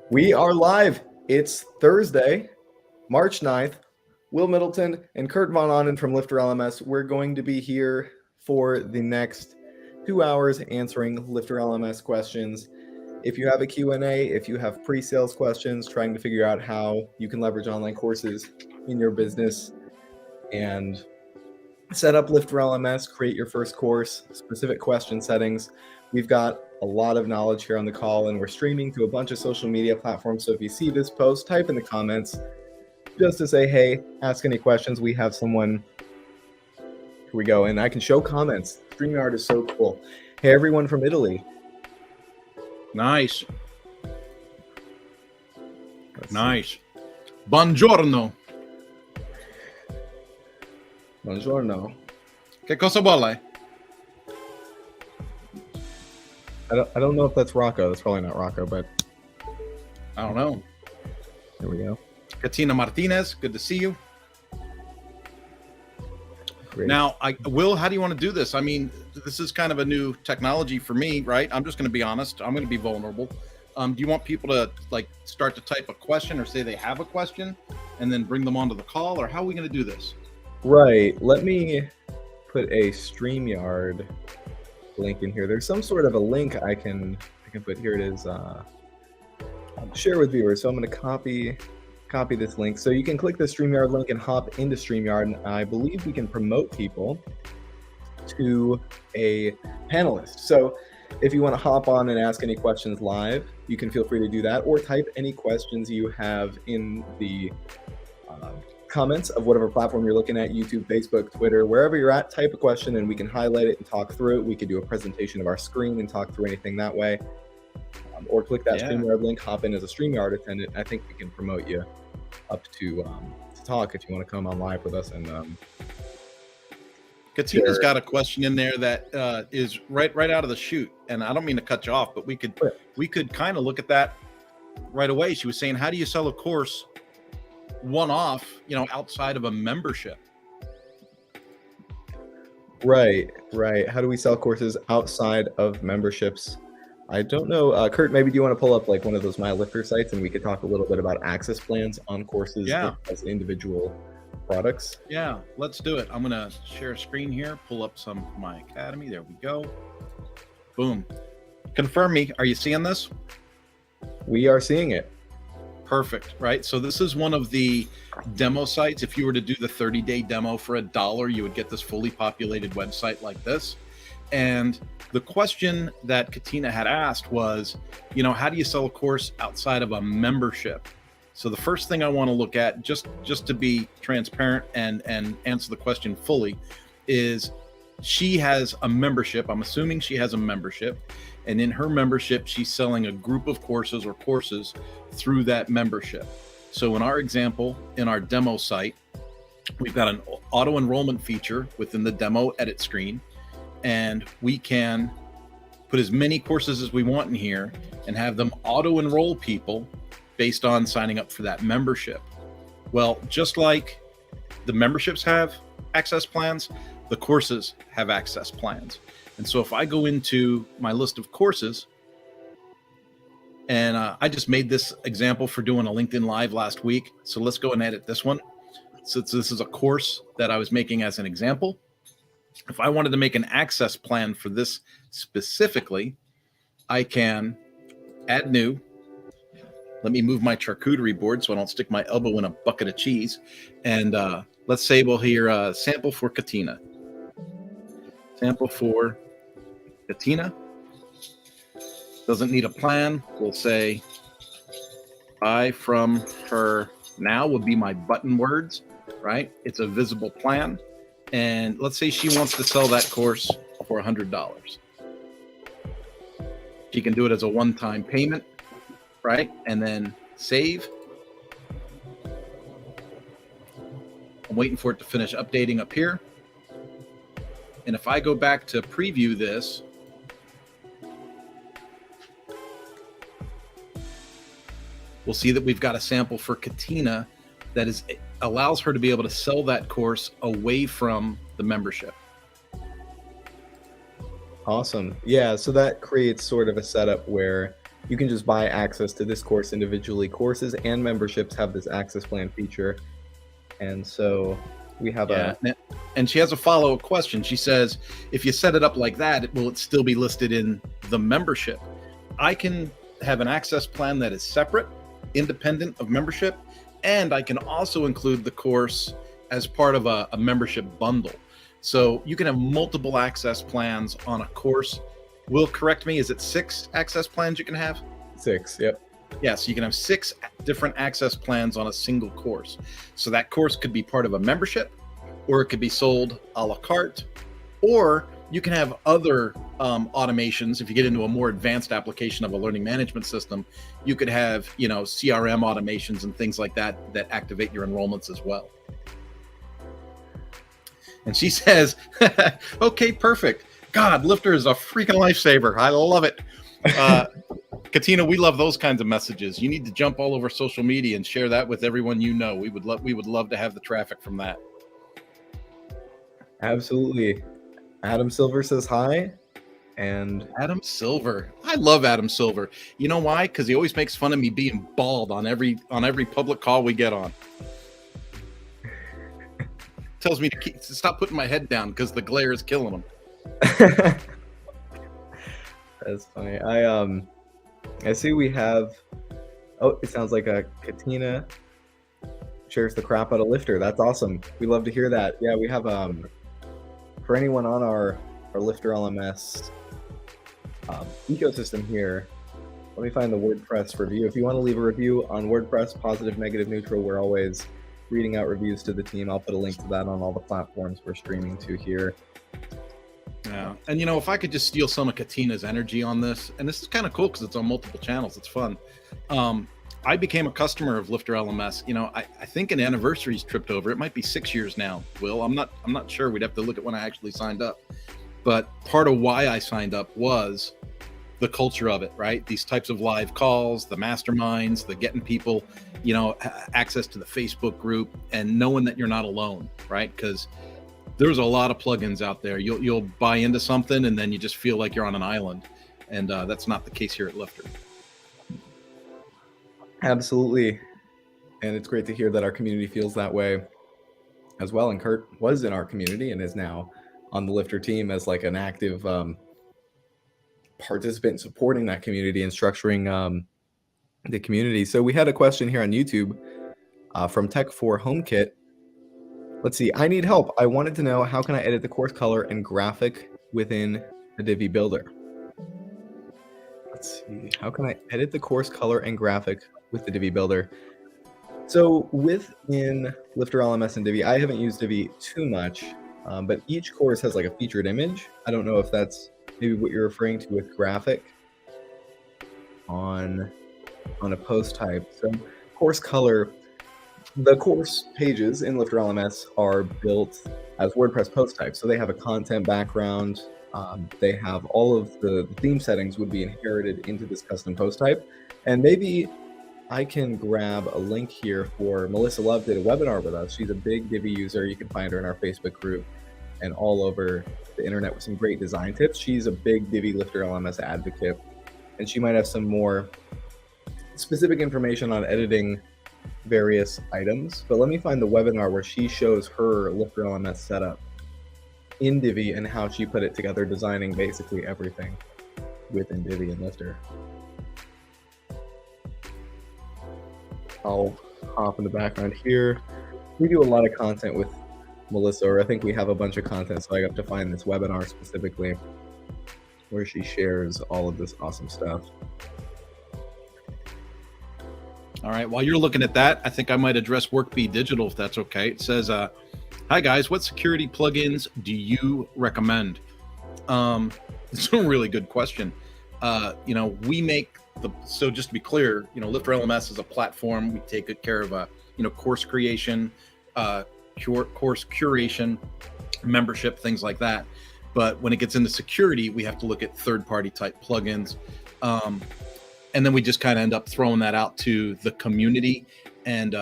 We are live. It's Thursday, March 9th. Will Middleton and Kurt Von Ahnen from LifterLMS. We're going to be here for the next 2 hours answering LifterLMS questions. If you have a Q&A, if you have pre-sales questions, trying to figure out how you can leverage online courses in your business and set up LifterLMS, create your first course, specific question settings. We've got a lot of knowledge here on the call, and we're streaming to a bunch of social media platforms. So if you see this post, type in the comments just to say, hey, ask any questions. We have someone. Here we go. And I can show comments. StreamYard is so cool. Hey, everyone from Italy. Nice. Nice. Buongiorno. Buongiorno. Che cosa vuole? I don't know if that's Rocco. That's probably not Rocco, but I don't know. Here we go. Katina Martinez, good to see you. Great. Now, Will, how do you want to do this? I mean, this is kind of a new technology for me, right? I'm just going to be honest. I'm going to be vulnerable. Do you want people to start to type a question or say they have a question and then bring them onto the call, or how are we going to do this? Right. Let me put a StreamYard link in here. There's some sort of a link I can put. Here it is. Share with viewers. So I'm going to copy this link. So you can click the StreamYard link and hop into StreamYard. And I believe we can promote people to a panelist. So if you want to hop on and ask any questions live, you can feel free to do that, or type any questions you have in the comments of whatever platform you're looking at, YouTube, Facebook, Twitter, wherever you're at. Type a question and we can highlight it and talk through it. We could do a presentation of our screen and talk through anything that way. Or click that StreamYard link, hop in as a StreamYard attendant. I think we can promote you up to talk if you want to come on live with us. And Katina's got a question in there that is right out of the chute, and I don't mean to cut you off, but we could kind of look at that right away. She was saying, how do you sell a course one-off, outside of a membership? Right. How do we sell courses outside of memberships? I don't know. Kurt, maybe do you want to pull up one of those My Lifter sites, and we could talk a little bit about access plans on courses as individual products? Yeah, let's do it. I'm going to share a screen here, pull up some My Academy. There we go. Boom. Confirm me. Are you seeing this? We are seeing it. Perfect, right? So this is one of the demo sites. If you were to do the 30-day demo for $1, you would get this fully populated website like this. And the question that Katina had asked was, how do you sell a course outside of a membership? So the first thing I want to look at, just to be transparent and answer the question fully, is she has a membership. I'm assuming she has a membership. And in her membership, she's selling a group of courses or courses through that membership. So in our example, in our demo site, we've got an auto enrollment feature within the demo edit screen. And we can put as many courses as we want in here and have them auto enroll people based on signing up for that membership. Well, just like the memberships have access plans, the courses have access plans. And so if I go into my list of courses, and I just made this example for doing a LinkedIn Live last week. So let's go and edit this one. So this is a course that I was making as an example. If I wanted to make an access plan for this specifically, I can add new. Let me move my charcuterie board so I don't stick my elbow in a bucket of cheese. And let's say we'll hear sample for Katina. Sample for Katina. Doesn't need a plan. We'll say buy from her now would be my button words, right? It's a visible plan. And let's say she wants to sell that course for $100. She can do it as a one-time payment, right? And then save. I'm waiting for it to finish updating up here. And if I go back to preview this, we'll see that we've got a sample for Katina that allows her to be able to sell that course away from the membership. Awesome. Yeah, so that creates sort of a setup where you can just buy access to this course individually. Courses and memberships have this access plan feature. And so we have Yeah. And she has a follow-up question. She says, if you set it up like that, will it still be listed in the membership? I can have an access plan that is separate, independent of membership, and I can also include the course as part of a membership bundle. So you can have multiple access plans on a course. Will, correct me, is it 6 access plans you can have? 6, yep. Yeah, so you can have 6 different access plans on a single course. So that course could be part of a membership, or it could be sold a la carte, or you can have other automations. If you get into a more advanced application of a learning management system, you could have, you know, CRM automations and things like that that activate your enrollments as well. And she says, okay, perfect. God, Lifter is a freaking lifesaver. I love it. Katina, we love those kinds of messages. You need to jump all over social media and share that with everyone you know. We would love to have the traffic from that. Absolutely. Adam Silver says hi. And Adam Silver. I love Adam Silver. You know why? Because he always makes fun of me being bald on every public call we get on. Tells me to stop putting my head down because the glare is killing him. That's funny. I see we have, oh, it sounds like a Katina shares the crap out of Lifter. That's awesome. We love to hear that. Yeah, we have for anyone on our LifterLMS ecosystem here, let me find the WordPress review. If you want to leave a review on WordPress, positive, negative, neutral, we're always reading out reviews to the team. I'll put a link to that on all the platforms we're streaming to here. Yeah, and you know, if I could just steal some of Katina's energy on this, and this is kind of cool because it's on multiple channels, it's fun. I became a customer of LifterLMS. You know, I think an anniversary's tripped over. It might be 6 years now, Will. I'm not sure. We'd have to look at when I actually signed up. But part of why I signed up was the culture of it, right? These types of live calls, the masterminds, the getting people, you know, access to the Facebook group, and knowing that you're not alone, right? Because there's a lot of plugins out there. You'll buy into something and then you just feel like you're on an island, and that's not the case here at Lifter. Absolutely, and it's great to hear that our community feels that way as well. And Kurt was in our community and is now on the Lifter team as like an active participant supporting that community and structuring the community. So we had a question here on YouTube from Tech4 HomeKit. Let's see. I need help. I wanted to know, how can I edit the course color and graphic within the Divi Builder? Let's see. How can I edit the course color and graphic with the Divi Builder? So within LifterLMS and Divi, I haven't used Divi too much, but each course has like a featured image. I don't know if that's maybe what you're referring to with graphic on a post type. So course color. The course pages in LifterLMS are built as WordPress post types. So they have a content background. They have all of the theme settings would be inherited into this custom post type. And maybe I can grab a link here for Melissa Love did a webinar with us. She's a big Divi user. You can find her in our Facebook group and all over the internet with some great design tips. She's a big Divi LifterLMS advocate, and she might have some more specific information on editing various items. But let me find the webinar where she shows her LifterLMS setup in Divi and how she put it together, designing basically everything within Divi and Lifter. I'll hop in the background here. We do a lot of content with Melissa, or I think we have a bunch of content, so I got to find this webinar specifically where she shares all of this awesome stuff. All right, while you're looking at that, I think I might address WorkBee Digital, if that's okay. It says, hi guys, what security plugins do you recommend? It's a really good question. You know, we make so just to be clear, you know, LifterLMS is a platform. We take good care of, you know, course creation, course curation, membership, things like that. But when it gets into security, we have to look at third-party type plugins. And then we just kind of end up throwing that out to the community and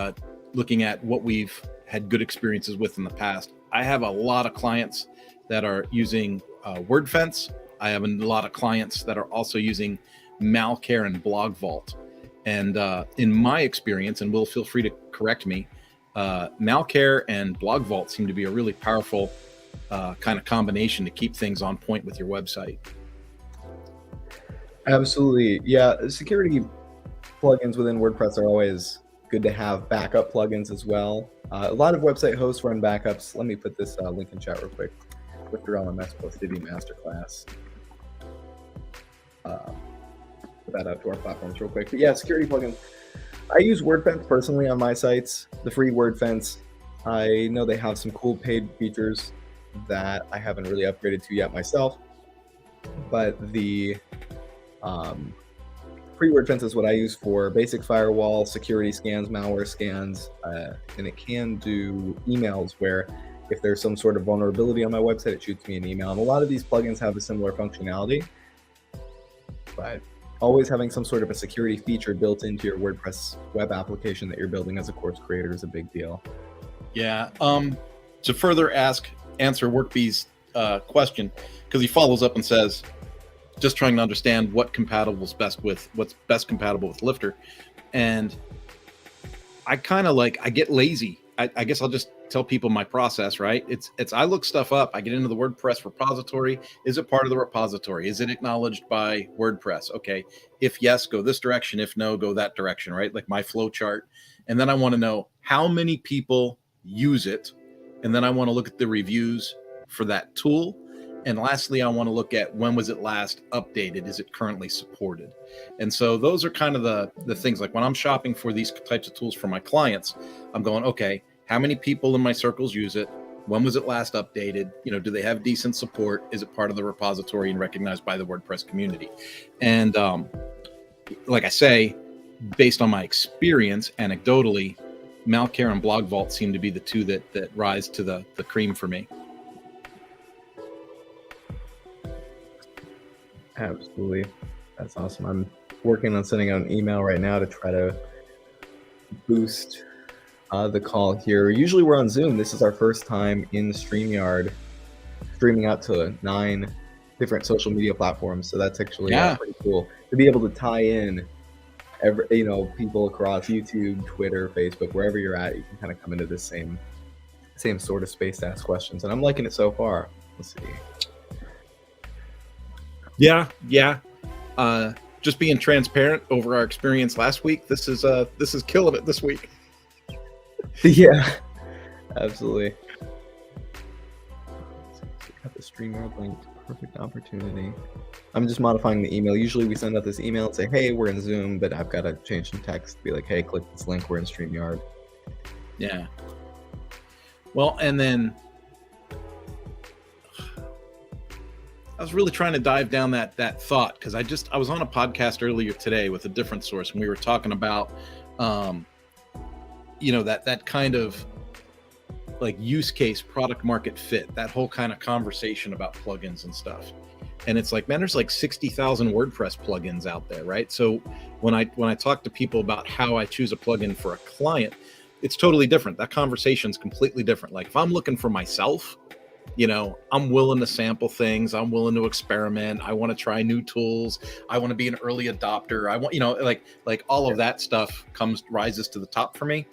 looking at what we've had good experiences with in the past. I have a lot of clients that are using WordFence. I have a lot of clients that are also using Malcare and Blog Vault. And in my experience, and Will, feel free to correct me, Malcare and Blog Vault seem to be a really powerful kind of combination to keep things on point with your website. Absolutely. Yeah, security plugins within WordPress are always good to have. Backup plugins as well. A lot of website hosts run backups. Let me put this link in chat real quick. LifterLMS plus Divi Masterclass. Put that out to our platforms real quick. But yeah, security plugins. I use WordFence personally on my sites. The free WordFence. I know they have some cool paid features that I haven't really upgraded to yet myself. But the free WordFence is what I use for basic firewall, security scans, malware scans, and it can do emails where if there's some sort of vulnerability on my website, it shoots me an email. And a lot of these plugins have a similar functionality, but always having some sort of a security feature built into your WordPress web application that you're building as a course creator is a big deal. Yeah. To further answer WorkBee's question, because he follows up and says, just trying to understand what's best compatible with Lifter. And I kind of I get lazy. I guess I'll just tell people my process, right? It's I look stuff up. I get into the WordPress repository. Is it part of the repository? Is it acknowledged by WordPress? Okay. If yes, go this direction. If no, go that direction, right? Like my flow chart. And then I want to know how many people use it. And then I want to look at the reviews for that tool. And lastly, I want to look at when was it last updated? Is it currently supported? And so those are kind of the things. Like when I'm shopping for these types of tools for my clients, I'm going, okay, how many people in my circles use it? When was it last updated? Do they have decent support? Is it part of the repository and recognized by the WordPress community? And like I say, based on my experience, anecdotally, Malcare and Blog Vault seem to be the two that rise to the cream for me. Absolutely. That's awesome. I'm working on sending out an email right now to try to boost the call here. Usually we're on Zoom. This is our first time in StreamYard, streaming out to 9 different social media platforms. So that's actually pretty cool to be able to tie in people across YouTube, Twitter, Facebook, wherever you're at. You can kind of come into this same sort of space to ask questions. And I'm liking it so far. Let's see. Yeah. Just being transparent over our experience last week. This is killing it this week. Yeah, absolutely. Got the StreamYard link. Perfect opportunity. I'm just modifying the email. Usually we send out this email and say, hey, we're in Zoom, but I've got to change some text. Be like, hey, click this link. We're in StreamYard. Yeah. Well, and then I was really trying to dive down that thought, because I was on a podcast earlier today with a different source, and we were talking about that kind of like use case, product market fit, that whole kind of conversation about plugins and stuff. And it's like, man, there's like 60,000 WordPress plugins out there, right? So when I talk to people about how I choose a plugin for a client, it's totally different. That conversation's completely different. Like if I'm looking for myself, I'm willing to sample things. I'm willing to experiment. I want to try new tools. I want to be an early adopter. I want, like all of that stuff rises to the top for me.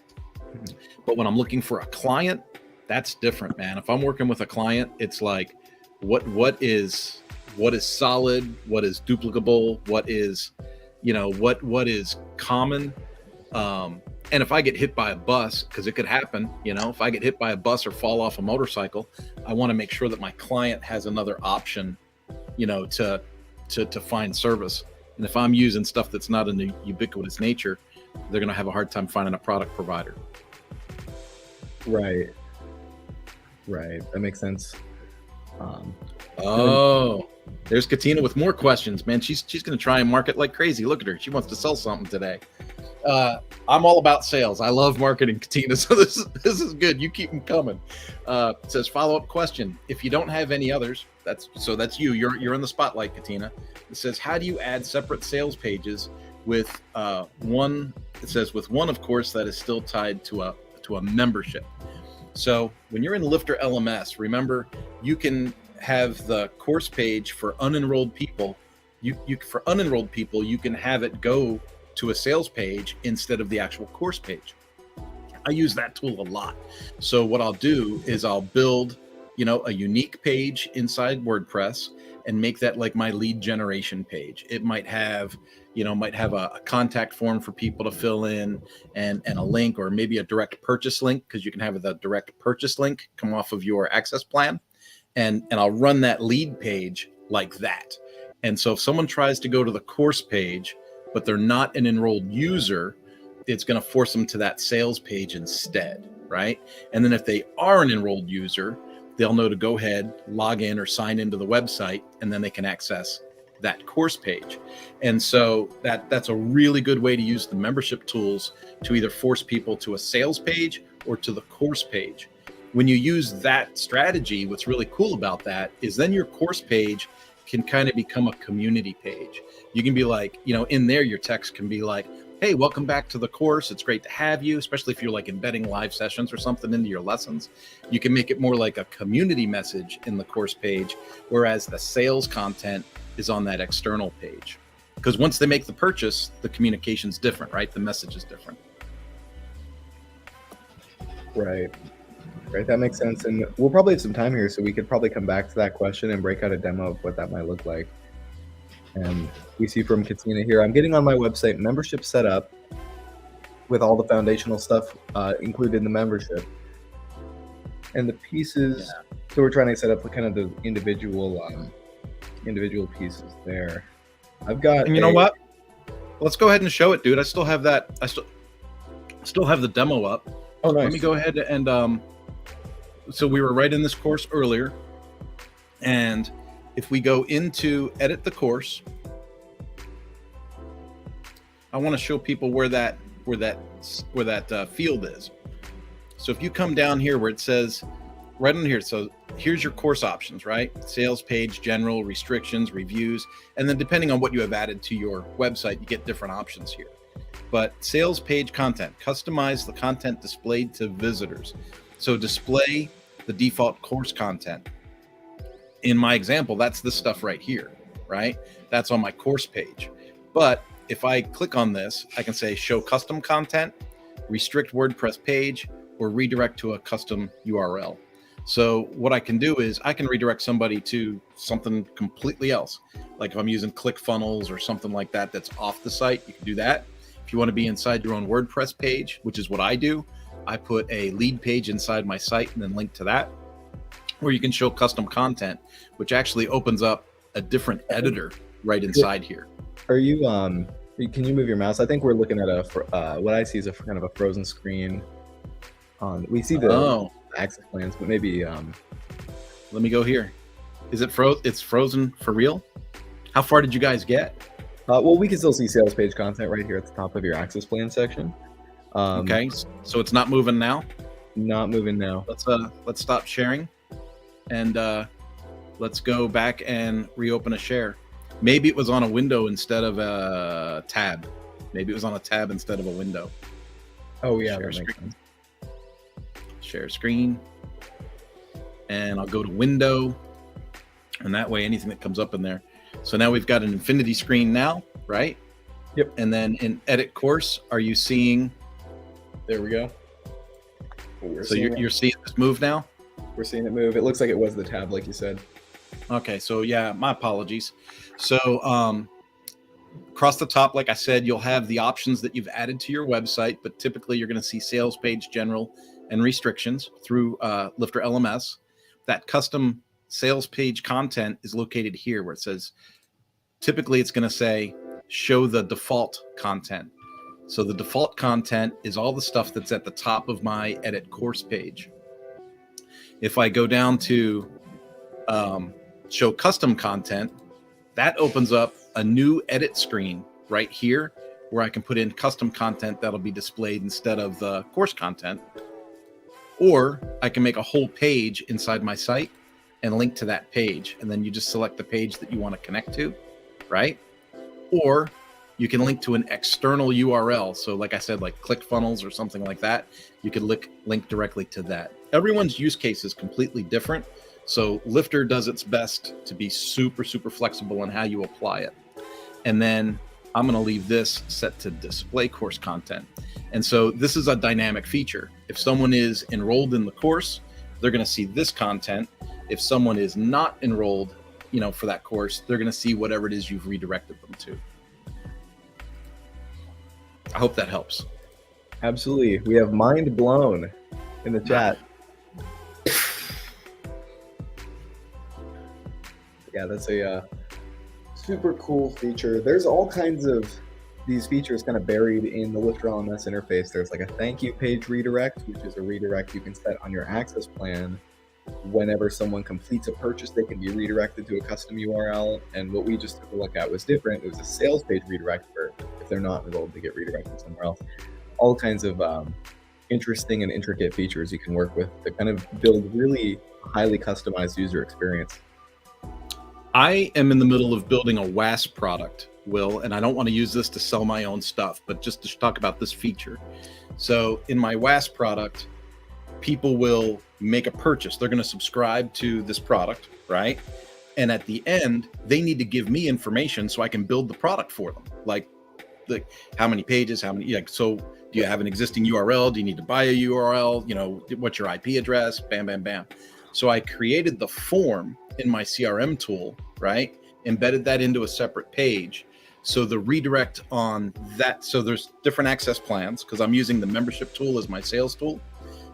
Mm-hmm. But when I'm looking for a client, that's different, man. If I'm working with a client, it's like, what is solid? What is duplicable? What is, what is common? And if I get hit by a bus, because it could happen, if I get hit by a bus or fall off a motorcycle, I want to make sure that my client has another option, to find service. And if I'm using stuff that's not in the ubiquitous nature, they're going to have a hard time finding a product provider. Right. That makes sense. There's Katina with more questions, man. She's going to try and market like crazy. Look at her. She wants to sell something today. I'm all about sales. I love marketing, Katina. So this is good. You keep them coming. It says follow-up question. If you don't have any others, that's you. You're in the spotlight, Katina. It says, how do you add separate sales pages with one? It says with one, of course, that is still tied to a membership. So when you're in LifterLMS, remember you can have the course page for unenrolled people you for unenrolled people, you can have it go to a sales page instead of the actual course page. I use that tool a lot. So what I'll do is I'll build, a unique page inside WordPress and make that like my lead generation page. It might have, a contact form for people to fill in and a link, or maybe a direct purchase link, because you can have the direct purchase link come off of your access plan. And I'll run that lead page like that. And so if someone tries to go to the course page, but they're not an enrolled user, it's going to force them to that sales page instead, right? And then if they are an enrolled user, they'll know to go ahead, log in or sign into the website, and then they can access that course page. And so that's a really good way to use the membership tools to either force people to a sales page or to the course page. When you use that strategy, what's really cool about that is then your course page can kind of become a community page. You can be like, in there, your text can be like, hey, welcome back to the course. It's great to have you, especially if you're like embedding live sessions or something into your lessons. You can make it more like a community message in the course page, whereas the sales content is on that external page. Because once they make the purchase, the communication's different, right? The message is different. Right. That makes sense. And we'll probably have some time here, so we could probably come back to that question and break out a demo of what that might look like. And we see from Katina here, I'm getting on my website membership set up with all the foundational stuff included in the membership. And the pieces, so we're trying to set up kind of the individual pieces there. I've got, and you know what? Let's go ahead and show it, dude. I still have that. I still have the demo up. Oh, nice. Let me go ahead and, so we were right in this course earlier. And if we go into edit the course, I want to show people where that field is. So if you come down here where it says right in here, so here's your course options, right? Sales page, general, restrictions, reviews, and then depending on what you have added to your website, you get different options here. But sales page content, customize the content displayed to visitors. So display the default course content. In my example, that's this stuff right here, right? That's on my course page. But if I click on this, I can say show custom content, restrict WordPress page, or redirect to a custom URL. So what I can do is I can redirect somebody to something completely else. Like if I'm using ClickFunnels or something like that that's off the site, you can do that. If you want to be inside your own WordPress page, which is what I do, I put a lead page inside my site and then link to that. Or you can show custom content, which actually opens up a different editor right inside here. Are you, can you move your mouse? I think we're looking at what I see is a kind of a frozen screen. We see the access plans, but maybe, let me go here. Is it it's frozen for real? How far did you guys get? Well, we can still see sales page content right here at the top of your access plan section. Okay, so it's not moving now? Not moving now. Let's stop sharing. And let's go back and reopen a share. Maybe it was on a window instead of a tab. Maybe it was on a tab instead of a window. Oh yeah, share that makes screen. sense. Share screen. And I'll go to window. And that way anything that comes up in there. So now we've got an infinity screen now, right? Yep. And then in edit course, are you seeing? There we go. So you're seeing this move now? We're seeing it move. It looks like it was the tab, like you said. Okay, so yeah, my apologies. So across the top, like I said, you'll have the options that you've added to your website, but typically you're going to see sales page, general, and restrictions through LifterLMS. That custom sales page content is located here where it says, typically it's going to say, show the default content. So the default content is all the stuff that's at the top of my edit course page. If I go down to show custom content, that opens up a new edit screen right here where I can put in custom content that'll be displayed instead of the course content. Or I can make a whole page inside my site and link to that page. And then you just select the page that you want to connect to, right? Or you can link to an external URL. So like I said, like ClickFunnels or something like that, you could link directly to that. Everyone's use case is completely different. So Lifter does its best to be super, super flexible in how you apply it. And then I'm going to leave this set to display course content. And so this is a dynamic feature. If someone is enrolled in the course, they're going to see this content. If someone is not enrolled, for that course, they're going to see whatever it is you've redirected them to. I hope that helps. Absolutely. We have mind blown in the chat. Yeah, that's a super cool feature. There's all kinds of these features kind of buried in the LifterLMS interface. There's like a thank you page redirect, which is a redirect you can set on your access plan. Whenever someone completes a purchase, they can be redirected to a custom URL. And what we just took a look at was different. It was a sales page redirect where if they're not enrolled, they get redirected somewhere else. All kinds of interesting and intricate features you can work with to kind of build really highly customized user experience. I am in the middle of building a WASP product, Will, and I don't want to use this to sell my own stuff, but just to talk about this feature. So in my WASP product, people will make a purchase. They're going to subscribe to this product, right? And at the end, they need to give me information so I can build the product for them. Like how many pages, so do you have an existing URL? Do you need to buy a URL? What's your IP address? Bam, bam, bam. So I created the form in my CRM tool, right? Embedded that into a separate page. So the redirect on that, so there's different access plans because I'm using the membership tool as my sales tool.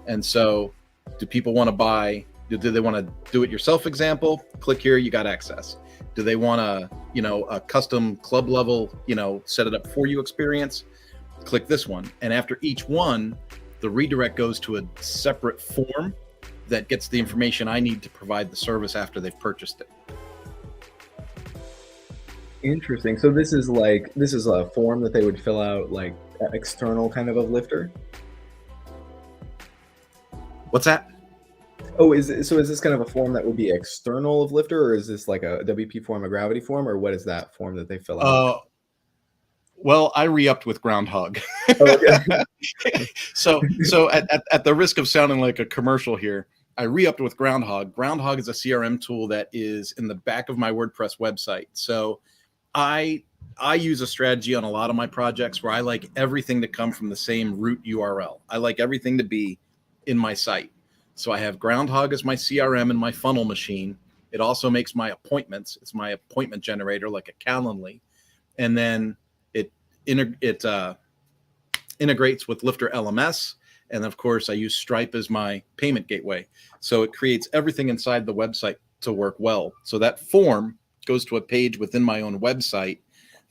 And so do people want to buy, do they want to do it yourself example? Click here, you got access. Do they want a custom club level, set it up for you experience? Click this one. And after each one, the redirect goes to a separate form that gets the information I need to provide the service after they've purchased it. Interesting. So this is a form that they would fill out, like external kind of Lifter? What's that? Oh, is this kind of a form that would be external of Lifter, or is this like a WP form, a gravity form, or what is that form that they fill out? Well, I re-upped with Groundhog. Oh, okay. So at the risk of sounding like a commercial here, I re-upped with Groundhog. Groundhog is a CRM tool that is in the back of my WordPress website. So I use a strategy on a lot of my projects where I like everything to come from the same root URL. I like everything to be in my site. So I have Groundhog as my CRM and my funnel machine. It also makes my appointments. It's my appointment generator, like a Calendly. And then it integrates with LifterLMS. And of course, I use Stripe as my payment gateway. So it creates everything inside the website to work well. So that form goes to a page within my own website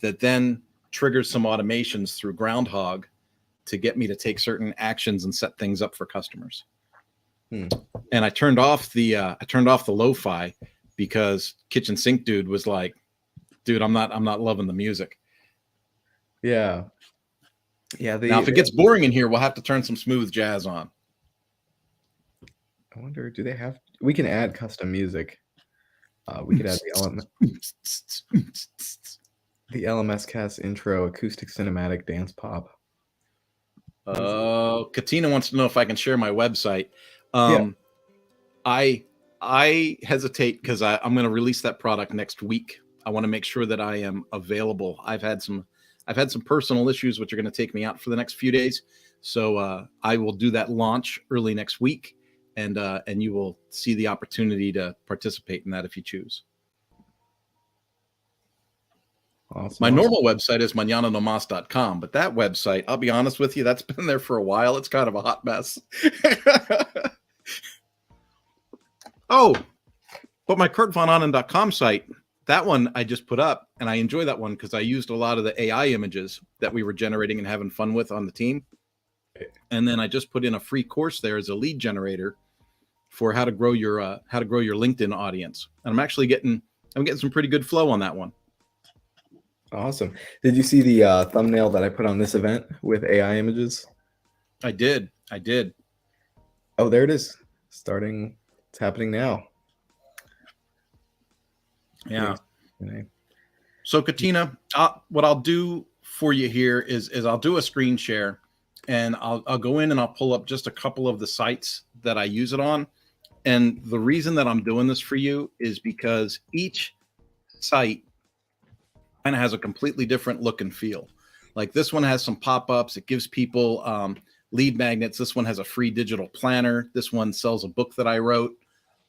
that then triggers some automations through Groundhog to get me to take certain actions and set things up for customers. And I turned off the lo-fi because Kitchen Sink Dude was like, dude, I'm not loving the music. Yeah. Now, if it gets boring in here, we'll have to turn some smooth jazz on. I wonder, we can add custom music. We could add the LMS Cast intro, acoustic cinematic dance pop. Katina wants to know if I can share my website. Yeah. I hesitate because I'm going to release that product next week. I want to make sure that I am available. I've had some personal issues which are going to take me out for the next few days. So I will do that launch early next week, and you will see the opportunity to participate in that if you choose. Awesome. My normal website is mañananomas.com, but that website, I'll be honest with you, that's been there for a while. It's kind of a hot mess. Oh, but my kurtvonahnen.com site, that one I just put up, and I enjoy that one because I used a lot of the AI images that we were generating and having fun with on the team. And then I just put in a free course there as a lead generator for how to grow your LinkedIn audience. And I'm getting some pretty good flow on that one. Awesome. Did you see the thumbnail that I put on this event with AI images? I did. Oh, there it is. It's happening now. Yeah. So Katina, what I'll do for you here is I'll do a screen share, and I'll go in and I'll pull up just a couple of the sites that I use it on. And the reason that I'm doing this for you is because each site and it has a completely different look and feel. Like this one has some pop-ups. It gives people lead magnets. This one has a free digital planner. This one sells a book that I wrote.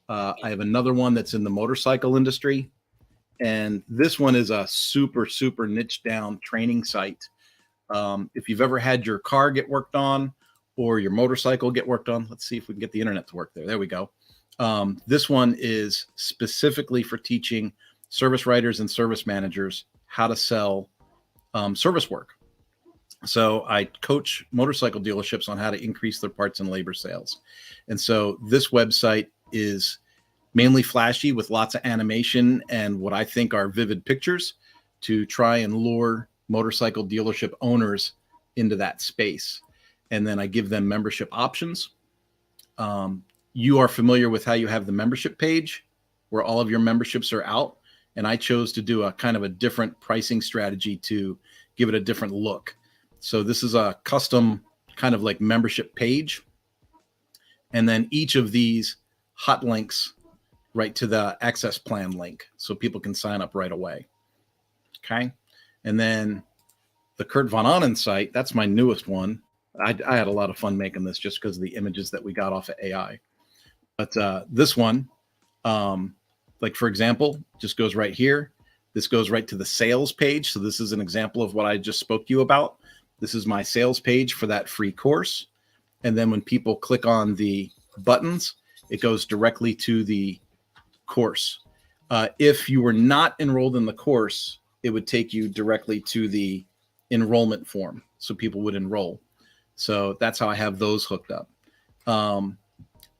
I have another one that's in the motorcycle industry. And this one is a super, super niche down training site. If you've ever had your car get worked on or your motorcycle get worked on, let's see if we can get the internet to work there. There we go. This one is specifically for teaching service writers and service managers how to sell service work. So I coach motorcycle dealerships on how to increase their parts and labor sales. And so this website is mainly flashy with lots of animation and what I think are vivid pictures to try and lure motorcycle dealership owners into that space. And then I give them membership options. You are familiar with how you have the membership page where all of your memberships are out. And I chose to do a kind of a different pricing strategy to give it a different look. So this is a custom kind of like membership page. And then each of these hot links right to the access plan link so people can sign up right away. Okay. And then the Kurt Von Ahnen site, that's my newest one. I had a lot of fun making this just because of the images that we got off of AI. But this one, like for example, just goes right here. This goes right to the sales page. So this is an example of what I just spoke to you about. This is my sales page for that free course. And then when people click on the buttons, it goes directly to the course. If you were not enrolled in the course, it would take you directly to the enrollment form. So people would enroll. So that's how I have those hooked up.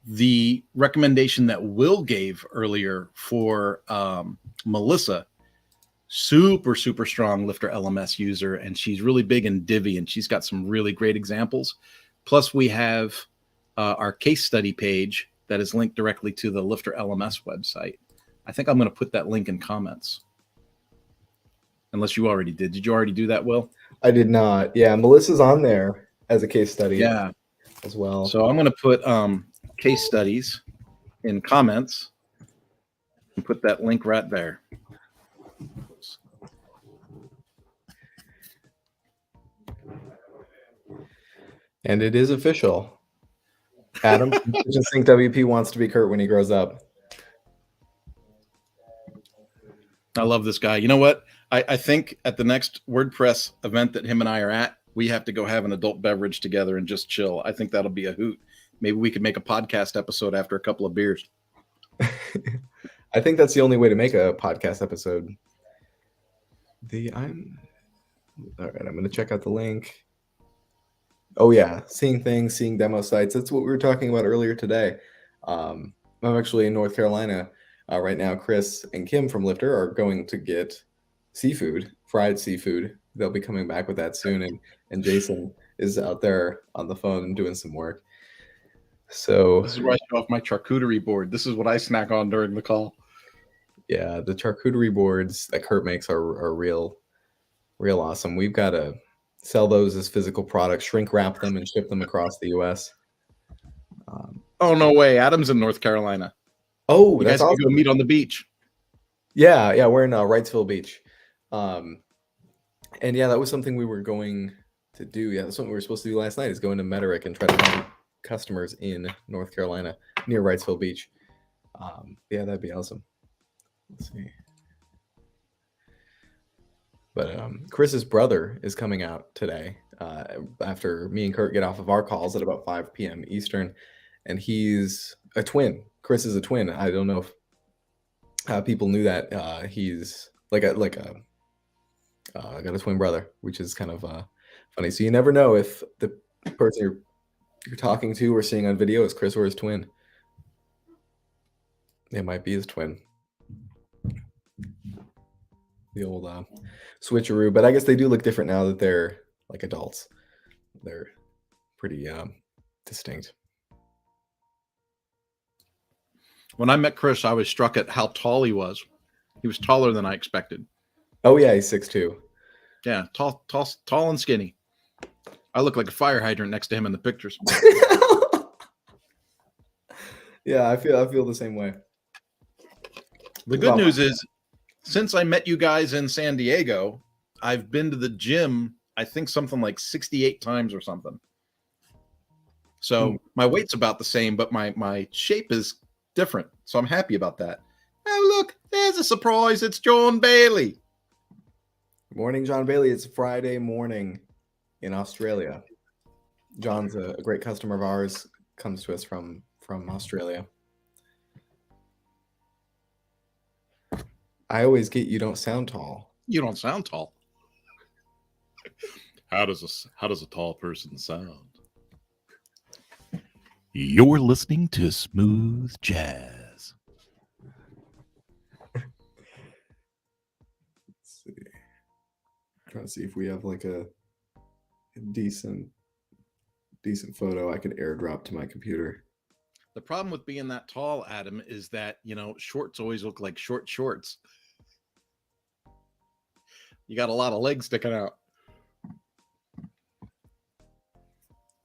The recommendation that Will gave earlier for Melissa, super, super strong LifterLMS user, and she's really big in Divi, and she's got some really great examples. Plus, we have our case study page that is linked directly to the LifterLMS website. I think I'm going to put that link in comments. Unless you already did. Did you already do that, Will? I did not. Yeah, Melissa's on there as a case study. Yeah, as well. So I'm going to put case studies in comments and put that link right there. And it is official. Adam, just think WP wants to be Kurt when he grows up. I love this guy. You know what? I think at the next WordPress event that him and I are at, we have to go have an adult beverage together and just chill. I think that'll be a hoot. Maybe we could make a podcast episode after a couple of beers. I think that's the only way to make a podcast episode. All right, I'm going to check out the link. Oh yeah, seeing things, seeing demo sites. That's what we were talking about earlier today. I'm actually in North Carolina right now. Chris and Kim from Lifter are going to get seafood, fried seafood. They'll be coming back with that soon. And Jason is out there on the phone doing some work. So this is where I show off my charcuterie board. This is what I snack on during the call. Yeah, the charcuterie boards that Kurt makes are real awesome. We've got to sell those as physical products, shrink wrap them, and ship them across the U.S. Oh, no way. Adam's in North Carolina. Oh, you that's guys awesome. can go meet on the beach. Yeah, we're in Wrightsville Beach. And yeah, that was something we were going to do. Yeah, that's what we were supposed to do last night, is go into Metric and try to find customers in North Carolina near Wrightsville Beach. Yeah, that'd be awesome. Let's see. But Chris's brother is coming out today after me and Kurt get off of our calls at about 5 p.m. Eastern, and he's a twin. Chris is a twin. I don't know if people knew that. He's I got a twin brother, which is kind of funny. So you never know if the person you're talking to or seeing on video is Chris or his twin. It might be his twin. The old switcheroo, but I guess they do look different now that they're like adults. They're pretty distinct. When I met Chris, I was struck at how tall he was. He was taller than I expected. Oh yeah, he's 6'2". Yeah, tall and skinny. I look like a fire hydrant next to him in the pictures. Yeah, I feel the same way. The good news is Since I met you guys in San Diego, I've been to the gym, I think something like 68 times or something. So my weight's about the same, but my shape is different. So I'm happy about that. Oh, look, there's a surprise. It's John Bailey. Good morning, John Bailey. It's Friday morning in Australia. John's a great customer of ours, comes to us from Australia. I always get you don't sound tall. You don't sound tall. How does a tall person sound? You're listening to Smooth Jazz. Let's see. Trying to see if we have like a decent photo I could airdrop to my computer. The problem with being that tall, Adam, is that, shorts always look like short shorts. You got a lot of legs sticking out.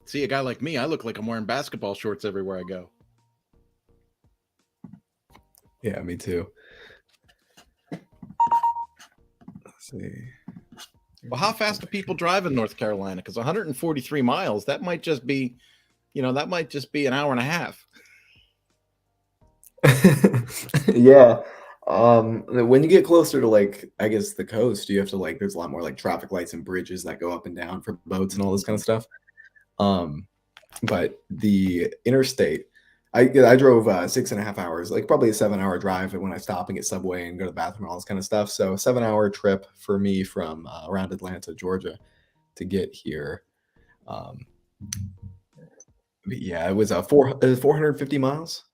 See, a guy like me, I look like I'm wearing basketball shorts everywhere I go. Yeah, me too. Let's see. Well, how fast do people drive in North Carolina? Because 143 miles, that might just be, an hour and a half. Yeah. When you get closer to I guess the coast, you have to there's a lot more traffic lights and bridges that go up and down for boats and all this kind of stuff. But the interstate, I drove 6.5 hours, probably a 7-hour drive when I stop and get Subway and go to the bathroom and all this kind of stuff. So a 7-hour trip for me from around Atlanta, Georgia, to get here. But yeah, it was 450 miles.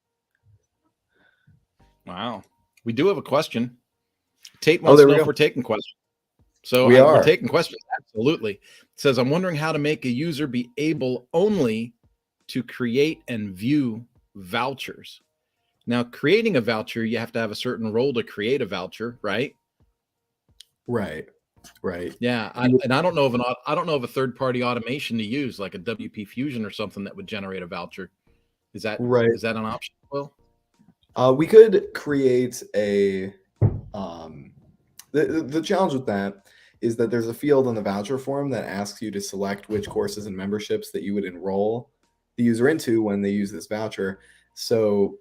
Wow. We do have a question. Tate wants to know if we're taking questions. So we're taking questions. Absolutely. It says, I'm wondering how to make a user be able only to create and view vouchers. Now, creating a voucher, you have to have a certain role to create a voucher, right? Right. Yeah. I don't know of a third-party automation to use, like a WP Fusion or something that would generate a voucher. Is that right? Is that an option? Well, we could create a the challenge with that is that there's a field on the voucher form that asks you to select which courses and memberships that you would enroll the user into when they use this voucher. So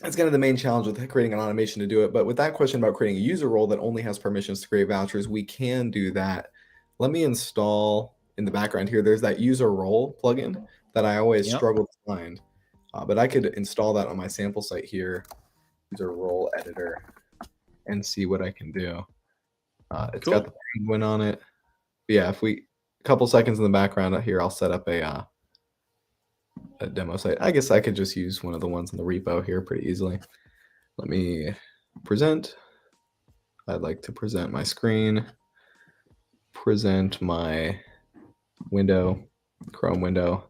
that's kind of the main challenge with creating an automation to do it. But with that question about creating a user role that only has permissions to create vouchers, we can do that. Let me install in the background here. There's that user role plugin that I always struggle to find. But I could install that on my sample site here, user role editor, and see what I can do. It's got the penguin on it. But yeah, if a couple seconds in the background here, I'll set up a demo site. I guess I could just use one of the ones in the repo here pretty easily. Let me present. I'd like to present my screen, present my window, Chrome window.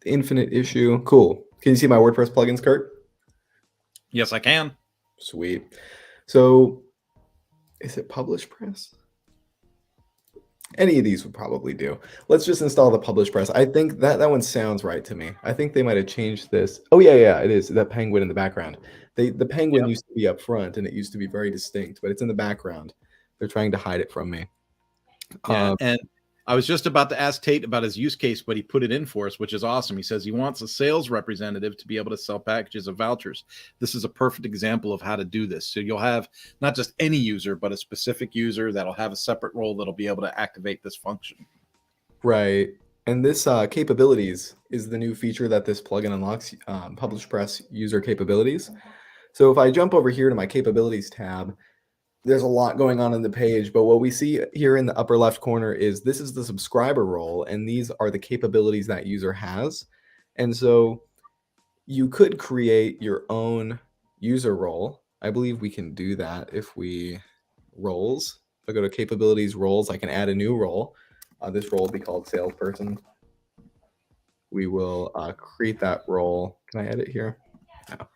The infinite issue. Cool. Can you see my WordPress plugins, Kurt? Yes, I can. Sweet. So is it Publish Press? Any of these would probably do. Let's just install the Publish Press. I think that one sounds right to me. I think they might have changed this. Oh, yeah, it is. That penguin in the background. The penguin used to be up front, and it used to be very distinct, but it's in the background. They're trying to hide it from me. Yeah, and I was just about to ask Tate about his use case, but he put it in for us, which is awesome. He says he wants a sales representative to be able to sell packages of vouchers. This is a perfect example of how to do this. So you'll have not just any user, but a specific user that'll have a separate role that'll be able to activate this function. Right. And this capabilities is the new feature that this plugin unlocks, Publish Press user capabilities. So if I jump over here to my capabilities tab, there's a lot going on the page, but what we see here in the upper left corner is this is the subscriber role, and these are the capabilities that user has. And so you could create your own user role. I believe we can do that if we roles. If I go to capabilities roles, I can add a new role. This role will be called salesperson. We will create that role. Can I edit here? No.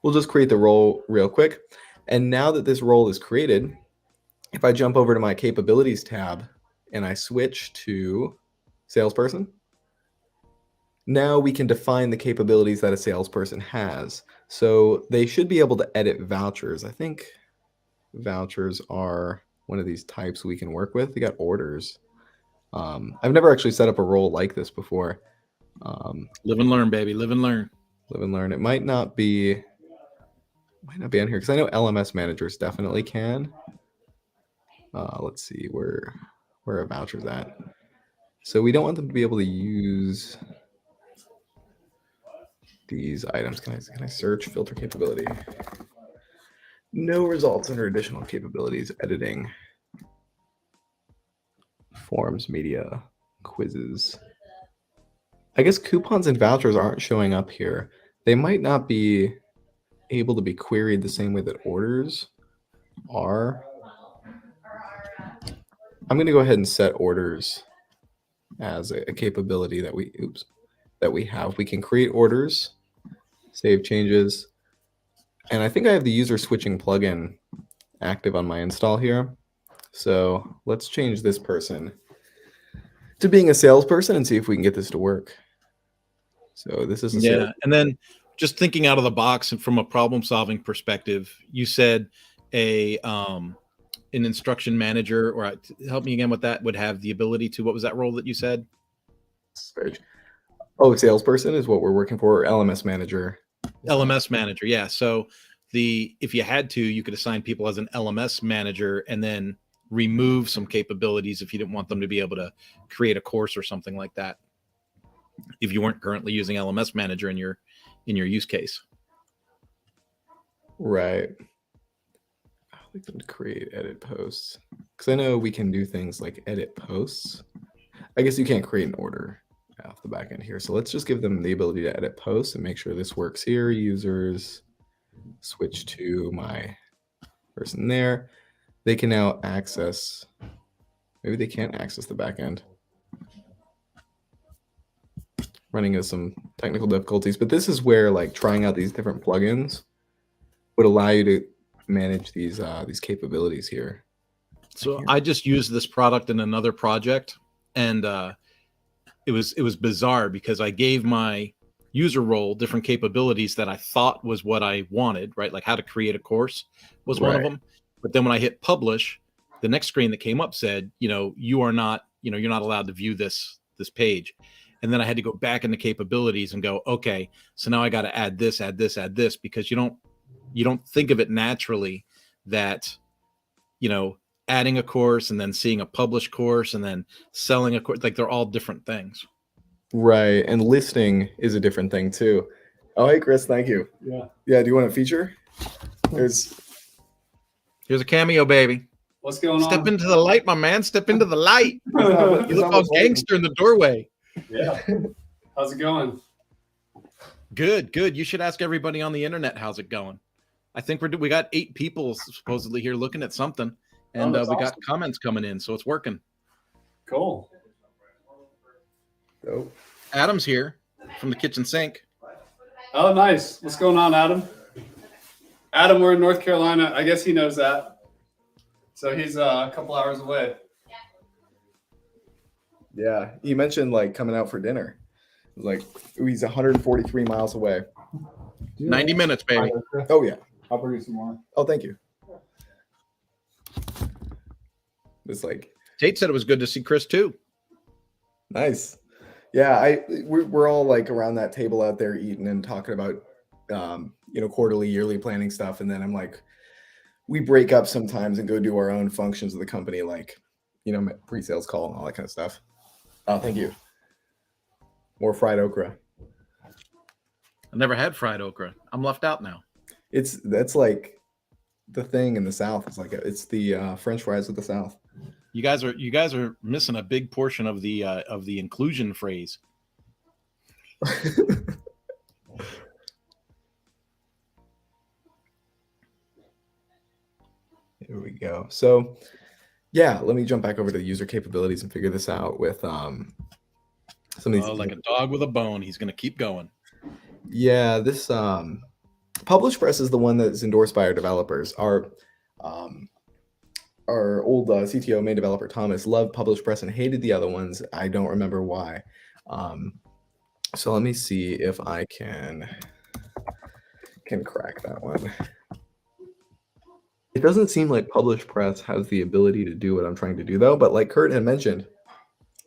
We'll just create the role real quick. And now that this role is created, if I jump over to my capabilities tab and I switch to salesperson, now we can define the capabilities that a salesperson has. So they should be able to edit vouchers. I think vouchers are one of these types we can work with. We got orders. I've never actually set up a role like this before. Live and learn, baby. Live and learn. Live and learn. It might not be on here because I know LMS managers definitely can. Let's see where are vouchers at. So we don't want them to be able to use these items. Can I search filter capability? No results under additional capabilities. Editing, forms, media, quizzes. I guess coupons and vouchers aren't showing up here. They might not be able to be queried the same way that orders are. I'm going to go ahead and set orders as a capability that we have. We can create orders, save changes, and I think I have the user switching plugin active on my install here. So let's change this person to being a salesperson and see if we can get this to work. So this is and then just thinking out of the box and from a problem-solving perspective, you said an instruction manager, or help me again with that, would have the ability to, what was that role that you said? Oh, salesperson is what we're working for, or LMS manager. LMS manager, yeah. So if you had to, you could assign people as an LMS manager and then remove some capabilities if you didn't want them to be able to create a course or something like that, if you weren't currently using LMS manager in your use case. Right. I like them to create edit posts, because I know we can do things like edit posts. I guess you can't create an order off the back end here. So let's just give them the ability to edit posts and make sure this works here. Users, switch to my person there. They can now access, maybe they can't access the back end. Running into some technical difficulties, but this is where like trying out these different plugins would allow you to manage these capabilities here. So I just used this product in another project, and it was bizarre because I gave my user role different capabilities that I thought was what I wanted, right? Like how to create a course was one of them. But then when I hit publish, the next screen that came up said, you're not allowed to view this page. And then I had to go back into capabilities and go, okay, so now I got to add this, because you don't think of it naturally that, adding a course and then seeing a published course and then selling a course, like they're all different things. Right. And listing is a different thing too. Oh, hey, Chris, thank you. Yeah. Do you want a feature? Here's a cameo, baby. What's going on? Step into the light, my man. Step into the light. You look all gangster in the doorway. Yeah. How's it going? Good. You should ask everybody on the internet how's it going. I think we got 8 people supposedly here looking at something, and we got comments coming in, so it's working. Cool. Dope. Adam's here from the kitchen sink. Oh, nice. What's going on, Adam? Adam, we're in North Carolina. I guess he knows that. So he's a couple hours away. Yeah, he mentioned like coming out for dinner. Like he's 143 miles away. 90 minutes, baby. Oh yeah. I'll bring you some more. Oh, thank you. It's like Tate said it was good to see Chris too. Nice. Yeah, we're all like around that table out there eating and talking about quarterly, yearly planning stuff, and then I'm like, we break up sometimes and go do our own functions of the company, like pre-sales call and all that kind of stuff. Oh, thank you. More fried okra. I never had fried okra. I'm left out now. That's like the thing in the South. It's like it's the French fries of the South. You guys are missing a big portion of the inclusion phrase. Here we go. So yeah, let me jump back over to the user capabilities and figure this out with some of these. Like a dog with a bone, he's going to keep going. Yeah, this Publish Press is the one that's endorsed by our developers. Our old CTO main developer Thomas loved Publish Press and hated the other ones. I don't remember why. So let me see if I can crack that one. It doesn't seem like Publish Press has the ability to do what I'm trying to do, though. But like Kurt had mentioned,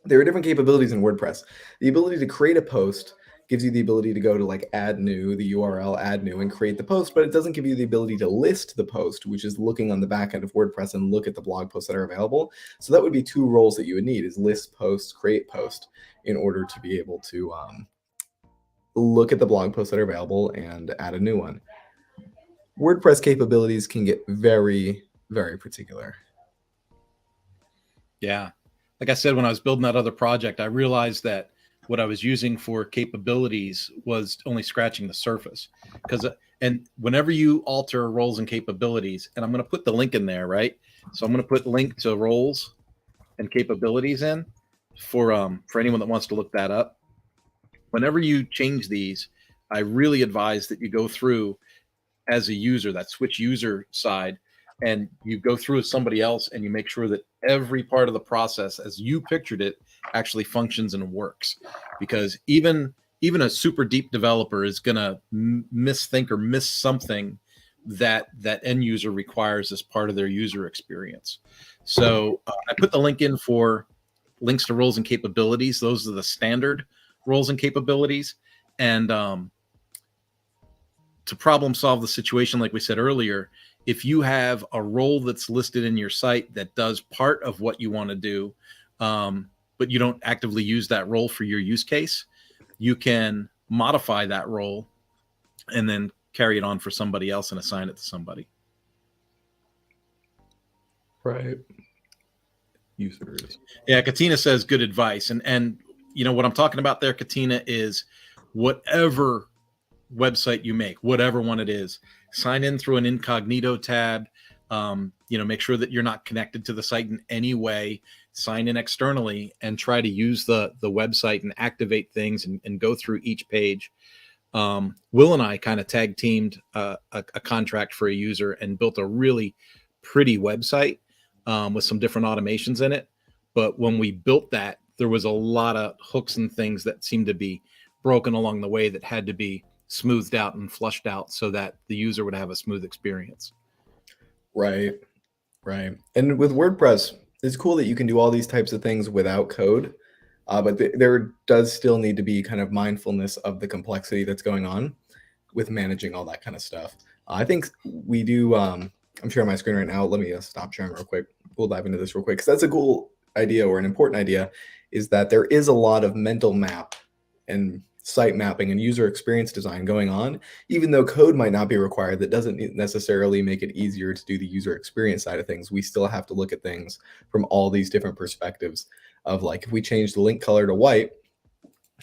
there are different capabilities in WordPress. The ability to create a post gives you the ability to go to like add new, the URL add new, and create the post, but it doesn't give you the ability to list the post, which is looking on the back end of WordPress and look at the blog posts that are available. So that would be two roles that you would need: is list post, create post, in order to be able to look at the blog posts that are available and add a new one. WordPress capabilities can get very, very particular. Yeah. Like I said, when I was building that other project, I realized that what I was using for capabilities was only scratching the surface. And whenever you alter roles and capabilities, and I'm going to put the link in there, right? So I'm going to put link to roles and capabilities in for anyone that wants to look that up. Whenever you change these, I really advise that you go through as a user, that switch user side, and you go through as somebody else and you make sure that every part of the process as you pictured it actually functions and works. Because even a super deep developer is going to misthink or miss something that end user requires as part of their user experience. So I put the link in for links to roles and capabilities. Those are the standard roles and capabilities. And to problem solve the situation, like we said earlier, if you have a role that's listed in your site that does part of what you want to do, but you don't actively use that role for your use case, you can modify that role and then carry it on for somebody else and assign it to somebody. Right. Users. Yeah, Katina says good advice. And you know what I'm talking about there, Katina, is whatever website you make, whatever one it is, sign in through an incognito tab. Make sure that you're not connected to the site in any way. Sign in externally and try to use the website and activate things and go through each page. Will and I kind of tag teamed a contract for a user and built a really pretty website with some different automations in it. But when we built that, there was a lot of hooks and things that seemed to be broken along the way that had to be smoothed out and flushed out so that the user would have a smooth experience. Right. And with WordPress, it's cool that you can do all these types of things without code, but there does still need to be kind of mindfulness of the complexity that's going on with managing all that kind of stuff. I think we do. I'm sharing my screen right now. Let me stop sharing real quick. We'll dive into this real quick because that's a cool idea, or an important idea, is that there is a lot of mental map and site mapping and user experience design going on. Even though code might not be required, that doesn't necessarily make it easier to do the user experience side of things. We still have to look at things from all these different perspectives of, like, if we change the link color to white,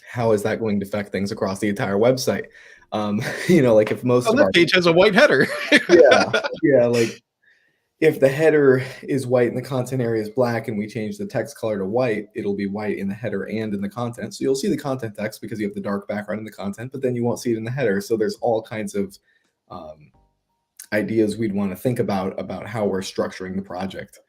how is that going to affect things across the entire website? Like if most of our page has a white header. yeah, like if the header is white and the content area is black and we change the text color to white, it'll be white in the header and in the content. So you'll see the content text because you have the dark background in the content, but then you won't see it in the header. So there's all kinds of ideas we'd want to think about how we're structuring the project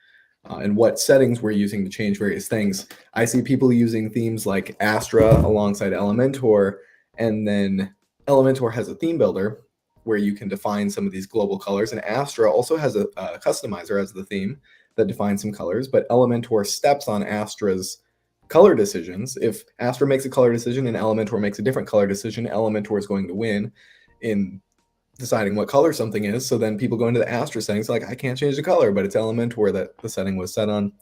and what settings we're using to change various things. I see people using themes like Astra alongside Elementor, and then Elementor has a theme builder where you can define some of these global colors. And Astra also has a customizer as the theme that defines some colors, but Elementor steps on Astra's color decisions. If Astra makes a color decision and Elementor makes a different color decision, Elementor is going to win in deciding what color something is. So then people go into the Astra settings like, I can't change the color, but it's Elementor that the setting was set on.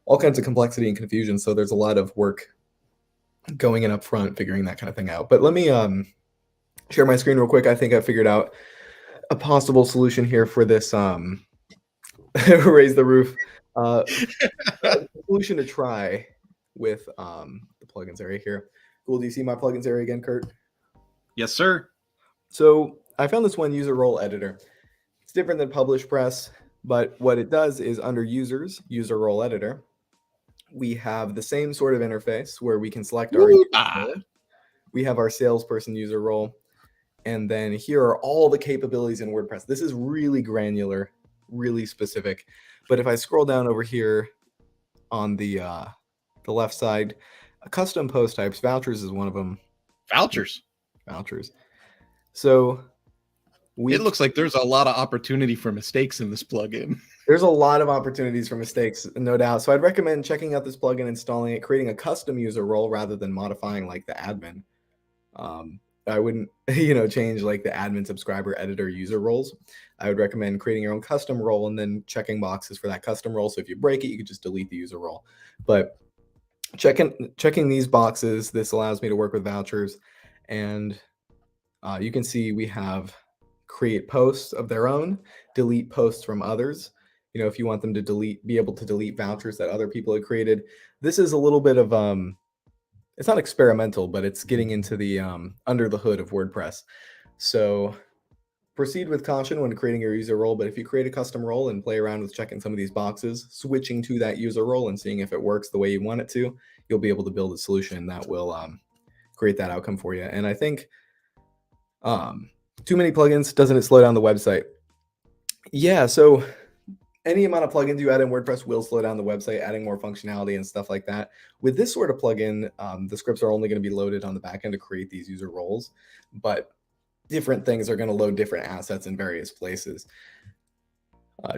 All kinds of complexity and confusion. So there's a lot of work going in up front, figuring that kind of thing out. But let me share my screen real quick. I think I figured out a possible solution here for this raise the roof solution to try with the plugins area here. Cool. Do you see my plugins area again, Kurt? Yes, sir. So I found this one, user role editor. It's different than Publish Press, but what it does is under users, user role editor, we have the same sort of interface where we can select our role. We have our salesperson user role. And then here are all the capabilities in WordPress. This is really granular, really specific. But if I scroll down over here on the left side, custom post types, vouchers is one of them. Vouchers. So It looks like there's a lot of opportunity for mistakes in this plugin. There's a lot of opportunities for mistakes, no doubt. So I'd recommend checking out this plugin, installing it, creating a custom user role rather than modifying like the admin. I wouldn't, change like the admin, subscriber, editor, user roles. I would recommend creating your own custom role and then checking boxes for that custom role. So if you break it, you could just delete the user role. But checking these boxes, this allows me to work with vouchers, and you can see we have create posts of their own, delete posts from others. If you want them to be able to delete vouchers that other people had created. This is a little bit of it's not experimental, but it's getting into the under the hood of WordPress. So proceed with caution when creating your user role, but if you create a custom role and play around with checking some of these boxes, switching to that user role and seeing if it works the way you want it to, you'll be able to build a solution that will create that outcome for you. And I think too many plugins, doesn't it slow down the website? Yeah, so any amount of plugins you add in WordPress will slow down the website, adding more functionality and stuff like that. With this sort of plugin, the scripts are only going to be loaded on the back end to create these user roles, but different things are going to load different assets in various places,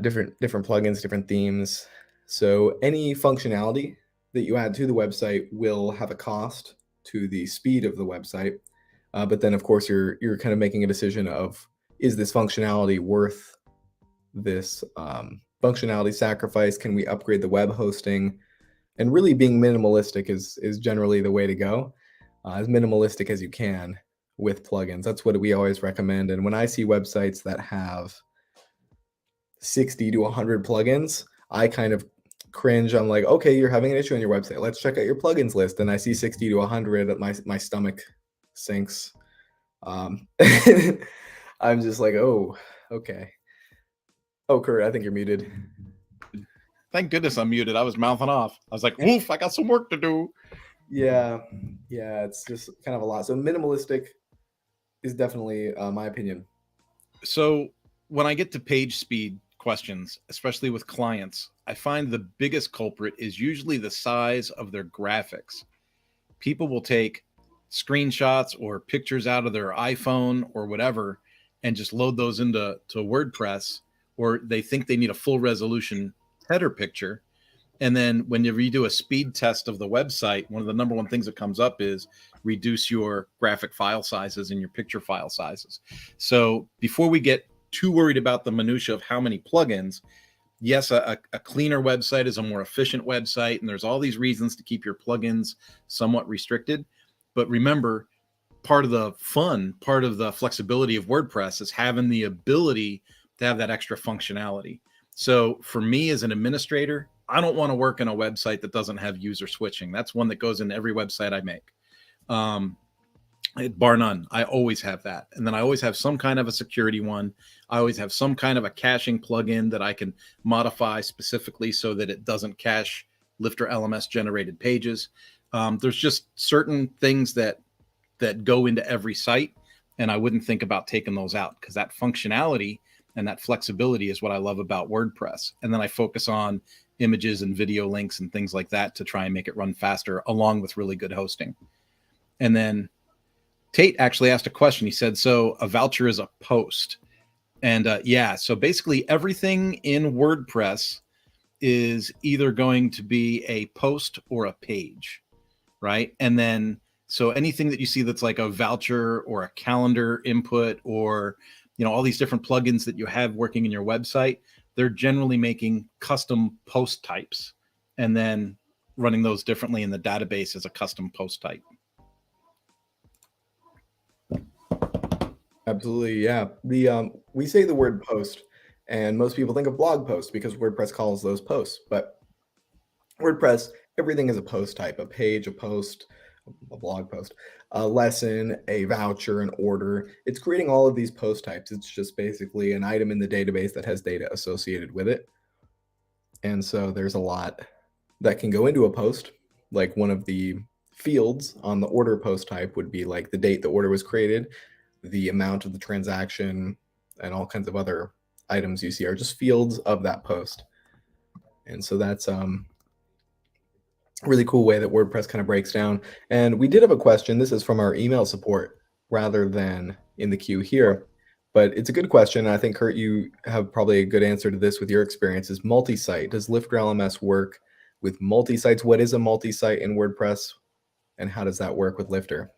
different plugins, different themes. So any functionality that you add to the website will have a cost to the speed of the website. But then, of course, you're kind of making a decision of, is this functionality worth this functionality sacrifice? Can we upgrade the web hosting? And really being minimalistic is generally the way to go, as minimalistic as you can with plugins. That's what we always recommend. And when I see websites that have 60 to 100 plugins, I kind of cringe. I'm like, okay, you're having an issue on your website. Let's check out your plugins list. And I see 60 to 100, my stomach sinks. I'm just like, oh, okay. Oh, Kurt, I think you're muted. Thank goodness I'm muted. I was mouthing off. I was like, woof, I got some work to do. Yeah, it's just kind of a lot. So minimalistic is definitely my opinion. So when I get to page speed questions, especially with clients, I find the biggest culprit is usually the size of their graphics. People will take screenshots or pictures out of their iPhone or whatever and just load those into WordPress, or they think they need a full resolution header picture. And then when you redo a speed test of the website, one of the number one things that comes up is reduce your graphic file sizes and your picture file sizes. So before we get too worried about the minutia of how many plugins, yes, a cleaner website is a more efficient website, and there's all these reasons to keep your plugins somewhat restricted. But remember, part of the fun, part of the flexibility of WordPress is having the ability to have that extra functionality. So for me as an administrator, I don't want to work in a website that doesn't have user switching. That's one that goes in every website I make. Bar none. I always have that. And then I always have some kind of a security one. I always have some kind of a caching plugin that I can modify specifically so that it doesn't cache LifterLMS generated pages. There's just certain things that go into every site, and I wouldn't think about taking those out, because that functionality and that flexibility is what I love about WordPress. And then I focus on images and video links and things like that to try and make it run faster, along with really good hosting. And then Tate actually asked a question. He said, so a voucher is a post. And yeah, so basically everything in WordPress is either going to be a post or a page, right? And then, so anything that you see that's like a voucher or a calendar input, or, all these different plugins that you have working in your website, they're generally making custom post types and then running those differently in the database as a custom post type. Absolutely, yeah. We say the word post, and most people think of blog posts because WordPress calls those posts. But WordPress, everything is a post type: a page, a post, a blog post, a lesson, a voucher, an order. It's creating all of these post types. It's just basically an item in the database that has data associated with it. And so there's a lot that can go into a post. Like one of the fields on the order post type would be like the date the order was created, the amount of the transaction, and all kinds of other items you see are just fields of that post. And so that's really cool way that WordPress kind of breaks down. And we did have a question. This is from our email support rather than in the queue here. But it's a good question. I think, Kurt, you have probably a good answer to this with your experience. Is multi-site. Does LifterLMS work with multi-sites? What is a multi-site in WordPress, and how does that work with Lifter?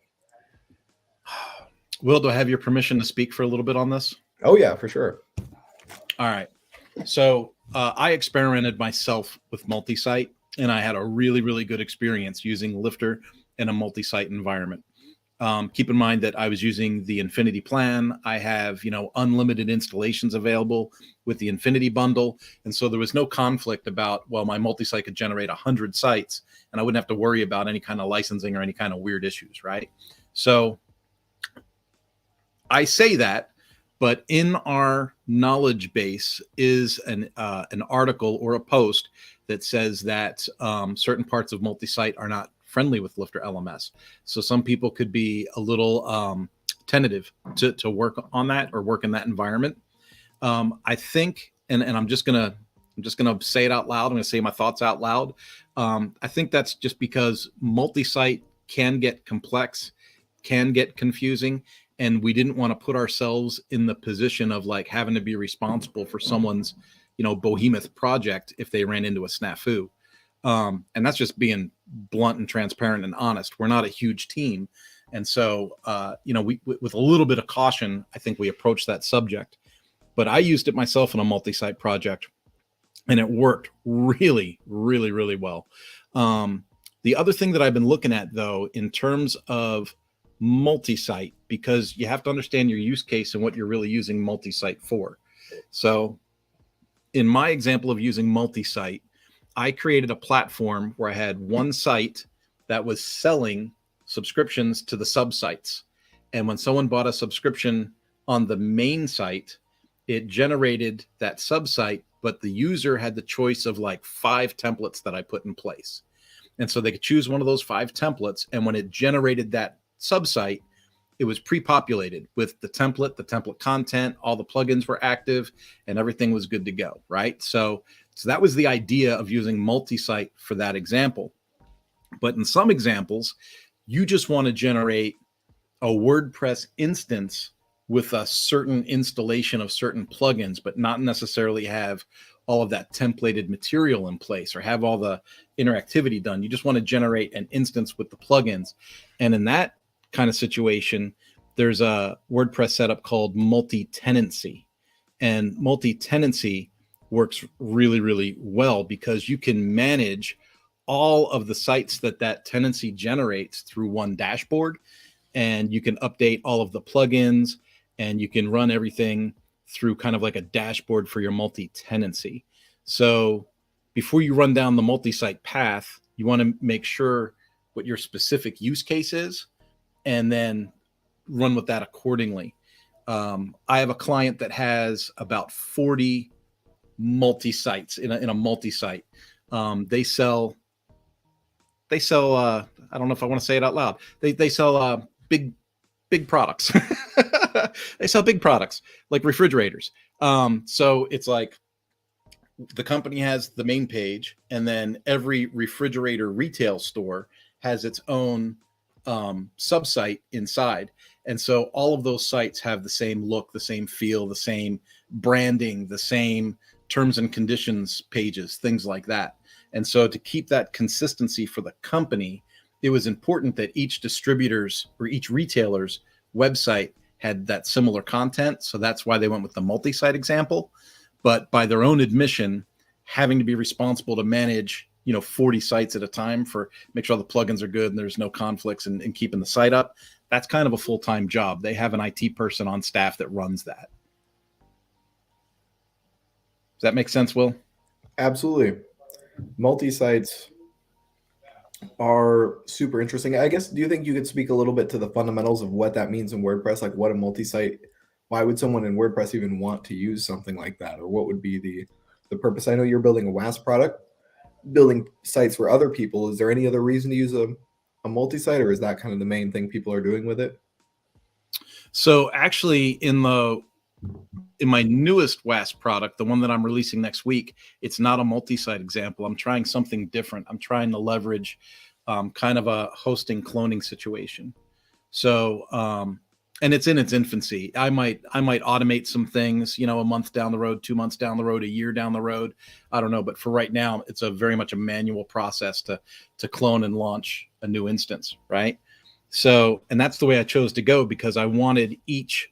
Will, do I have your permission to speak for a little bit on this? Oh, yeah, for sure. All right. So I experimented myself with multi-site, and I had a really, really good experience using Lifter in a multi-site environment. Keep in mind that I was using the Infinity plan. I have, unlimited installations available with the Infinity bundle. And so there was no conflict about, well, my multi-site could generate 100 sites and I wouldn't have to worry about any kind of licensing or any kind of weird issues, right? So I say that, but in our knowledge base is an article or a post that says that certain parts of multi-site are not friendly with LifterLMS. So some people could be a little tentative to work on that or work in that environment. I think, and I'm just gonna say it out loud. I'm gonna say my thoughts out loud. I think that's just because multi-site can get complex, can get confusing, and we didn't want to put ourselves in the position of like having to be responsible for someone's, behemoth project if they ran into a snafu. And that's just being blunt and transparent and honest. We're not a huge team. And so, we, with a little bit of caution, I think we approached that subject. But I used it myself in a multi-site project, and it worked really, really, really well. The other thing that I've been looking at, though, in terms of multi-site, because you have to understand your use case and what you're really using multi-site for. So in my example of using multi-site, I created a platform where I had one site that was selling subscriptions to the sub-sites. And when someone bought a subscription on the main site, it generated that sub-site, but the user had the choice of like 5 templates that I put in place. And so they could choose one of those 5 templates. And when it generated that sub-site, it was pre-populated with the template content, all the plugins were active, and everything was good to go, right? So that was the idea of using multi-site for that example. But in some examples, you just want to generate a WordPress instance with a certain installation of certain plugins, but not necessarily have all of that templated material in place or have all the interactivity done. You just want to generate an instance with the plugins. And in that kind of situation, there's a WordPress setup called multi-tenancy. And multi-tenancy works really, really well because you can manage all of the sites that tenancy generates through one dashboard, and you can update all of the plugins, and you can run everything through kind of like a dashboard for your multi-tenancy. So before you run down the multi-site path, you want to make sure what your specific use case is, and then run with that accordingly. I have a client that has about 40 multi-sites in a multi-site. They sell I don't know if I want to say it out loud. They sell big products. They sell big products like refrigerators. So it's like the company has the main page, and then every refrigerator retail store has its own sub-site inside. And so all of those sites have the same look, the same feel, the same branding, the same terms and conditions pages, things like that. And so to keep that consistency for the company, it was important that each distributor's or each retailer's website had that similar content. So that's why they went with the multi-site example. But by their own admission, having to be responsible to manage 40 sites at a time for make sure all the plugins are good and there's no conflicts and keeping the site up, that's kind of a full-time job. They have an IT person on staff that runs that. Does that make sense, Will? Absolutely. Multi-sites are super interesting. I guess, do you think you could speak a little bit to the fundamentals of what that means in WordPress? Like what a multi-site, why would someone in WordPress even want to use something like that? Or what would be the purpose? I know you're building a WAS product, building sites for other people. Is there any other reason to use a multi-site, or is that kind of the main thing people are doing with it? So actually in my newest WAS product, the one that I'm releasing next week, it's not a multi-site example. I'm trying something different. I'm trying to leverage kind of a hosting cloning situation. So and it's in its infancy. I might automate some things, a month down the road, 2 months down the road, a year down the road. I don't know, but for right now, it's a very much a manual process to clone and launch a new instance, right? So, and that's the way I chose to go, because I wanted each.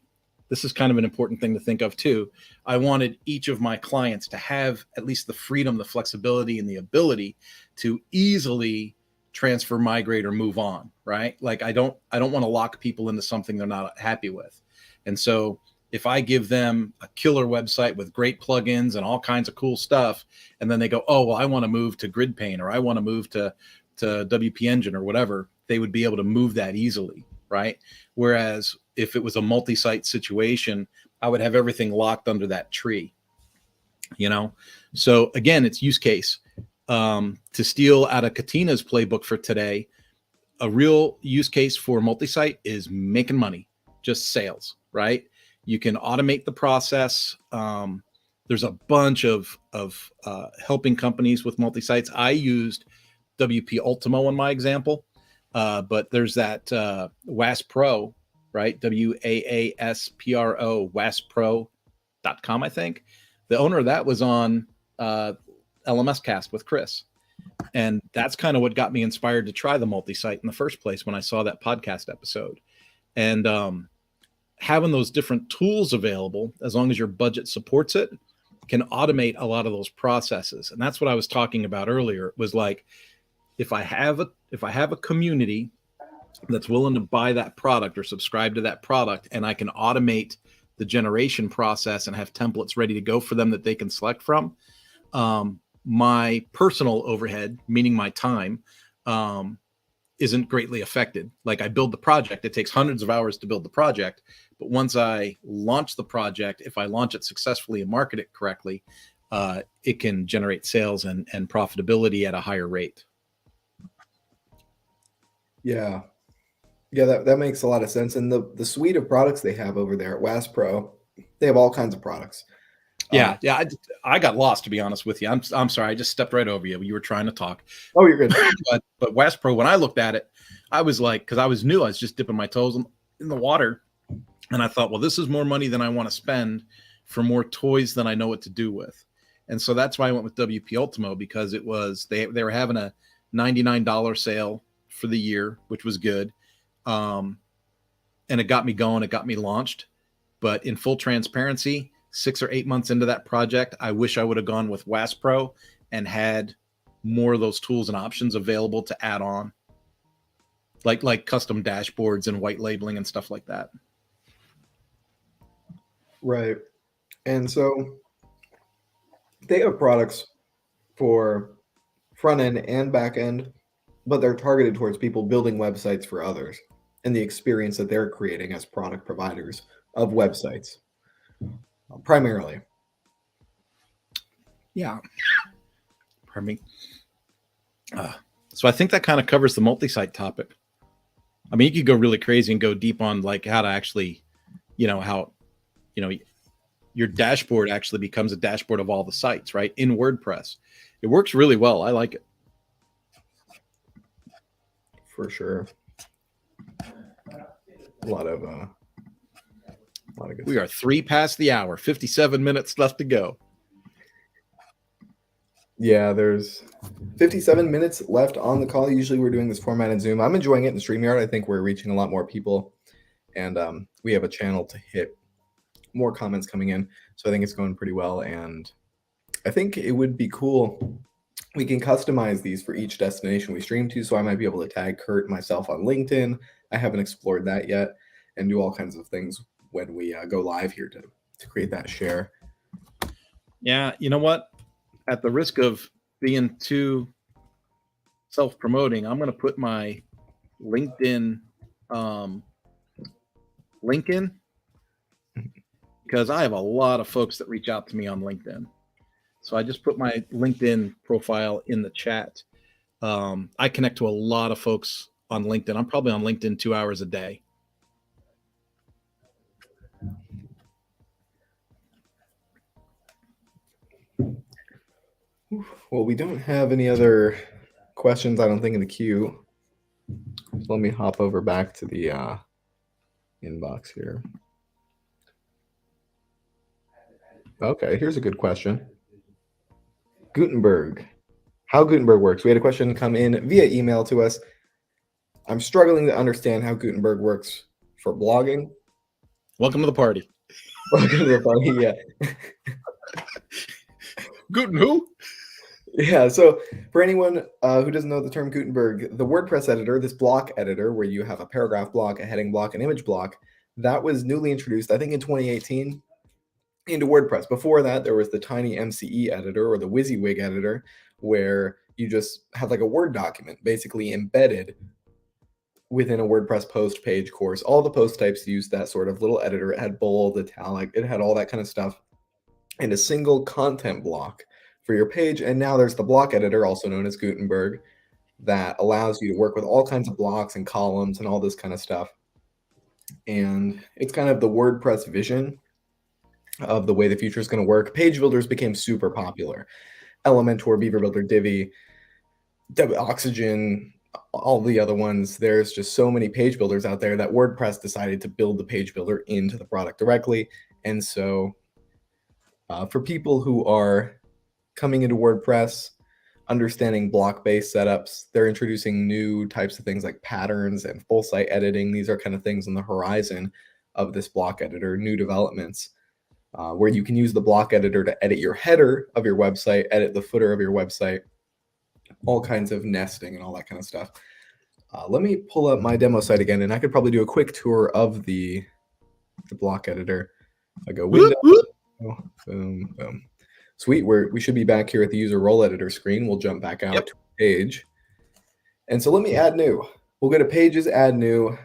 This is kind of an important thing to think of too. I wanted each of my clients to have at least the freedom, the flexibility, and the ability to easily transfer, migrate, or move on, right? Like I don't want to lock people into something they're not happy with. And so if I give them a killer website with great plugins and all kinds of cool stuff, and then they go, oh, well, I want to move to GridPaint, or I want to move to WP Engine or whatever, they would be able to move that easily, right? Whereas if it was a multi-site situation, I would have everything locked under that tree, So again, it's use case. To steal out of Katina's playbook for today, a real use case for multi-site is making money, just sales, right? You can automate the process. There's a bunch of helping companies with multi-sites. I used WP Ultimo in my example, but there's that WASP Pro, right? WAASPRO, waspro.com, I think. The owner of that was on LMS Cast with Chris. And that's kind of what got me inspired to try the multi-site in the first place when I saw that podcast episode. And having those different tools available, as long as your budget supports it, can automate a lot of those processes. And that's what I was talking about earlier. It was like, if I have a community that's willing to buy that product or subscribe to that product, and I can automate the generation process and have templates ready to go for them that they can select from, my personal overhead, meaning my time, isn't greatly affected. Like I build the project, it takes hundreds of hours to build the project, but once I launch the project, if I launch it successfully and market it correctly, it can generate sales and profitability at a higher rate. Yeah. Yeah, that makes a lot of sense. And the suite of products they have over there at WASP Pro, they have all kinds of products. Yeah. I got lost, to be honest with you. I'm sorry. I just stepped right over you. You were trying to talk. Oh, you're good. But WASP Pro, when I looked at it, I was like, because I was new, I was just dipping my toes in the water. And I thought, well, this is more money than I want to spend for more toys than I know what to do with. And so that's why I went with WP Ultimo, because it was, they were having a $99 sale for the year, which was good. And it got me going, it got me launched. But in full transparency, 6 or 8 months into that project, I wish I would have gone with WASP Pro and had more of those tools and options available to add on, like custom dashboards and white labeling and stuff like that. Right. And so they have products for front end and back end, but they're targeted towards people building websites for others and the experience that they're creating as product providers of websites, primarily. Yeah. Pardon me. So I think that kind of covers the multi-site topic. I mean, you could go really crazy and go deep on like how to actually, how, your dashboard actually becomes a dashboard of all the sites, right? In WordPress. It works really well. I like it. For sure. A lot of good We stuff. are 3 past the hour, 57 minutes left to go. Yeah, there's 57 minutes left on the call. Usually we're doing this format in Zoom. I'm enjoying it in StreamYard. I think we're reaching a lot more people, and we have a channel to hit more comments coming in. So I think it's going pretty well, and I think it would be cool. We can customize these for each destination we stream to. So I might be able to tag Kurt and myself on LinkedIn. I haven't explored that yet, and do all kinds of things when we go live here to create that share. Yeah, you know what? At the risk of being too self-promoting, I'm going to put my LinkedIn link in, because I have a lot of folks that reach out to me on LinkedIn. So I just put my LinkedIn profile in the chat. I connect to a lot of folks on LinkedIn. I'm probably on LinkedIn 2 hours a day. Well, we don't have any other questions, I don't think, in the queue. So let me hop over back to the inbox here. Okay, here's a good question. Gutenberg. How Gutenberg works. We had a question come in via email to us. I'm struggling to understand how Gutenberg works for blogging. Welcome to the party. Welcome to the party, yeah. Guten who? Yeah, so for anyone who doesn't know the term Gutenberg, the WordPress editor, this block editor where you have a paragraph block, a heading block, an image block, that was newly introduced, I think in 2018, into WordPress. Before that, there was the tiny MCE editor or the WYSIWYG editor, where you just have like a Word document basically embedded within a WordPress post page course. All the post types used that sort of little editor. It had bold, italic, it had all that kind of stuff, and a single content block for your page. And now there's the block editor, also known as Gutenberg, that allows you to work with all kinds of blocks and columns and all this kind of stuff. And it's kind of the WordPress vision of the way the future is going to work. Page builders became super popular. Elementor, Beaver Builder, Divi, Oxygen, all the other ones. There's just so many page builders out there that WordPress decided to build the page builder into the product directly. And so for people who are coming into WordPress, understanding block-based setups, they're introducing new types of things like patterns and full site editing. These are kind of things on the horizon of this block editor, new developments. Where you can use the block editor to edit your header of your website, edit the footer of your website, all kinds of nesting and all that kind of stuff. Let me pull up my demo site again, and I could probably do a quick tour of the block editor. I go Windows, boom, boom. Sweet, we should be back here at the user role editor screen. We'll jump back out to a page. And so let me add new. We'll go to pages, add new,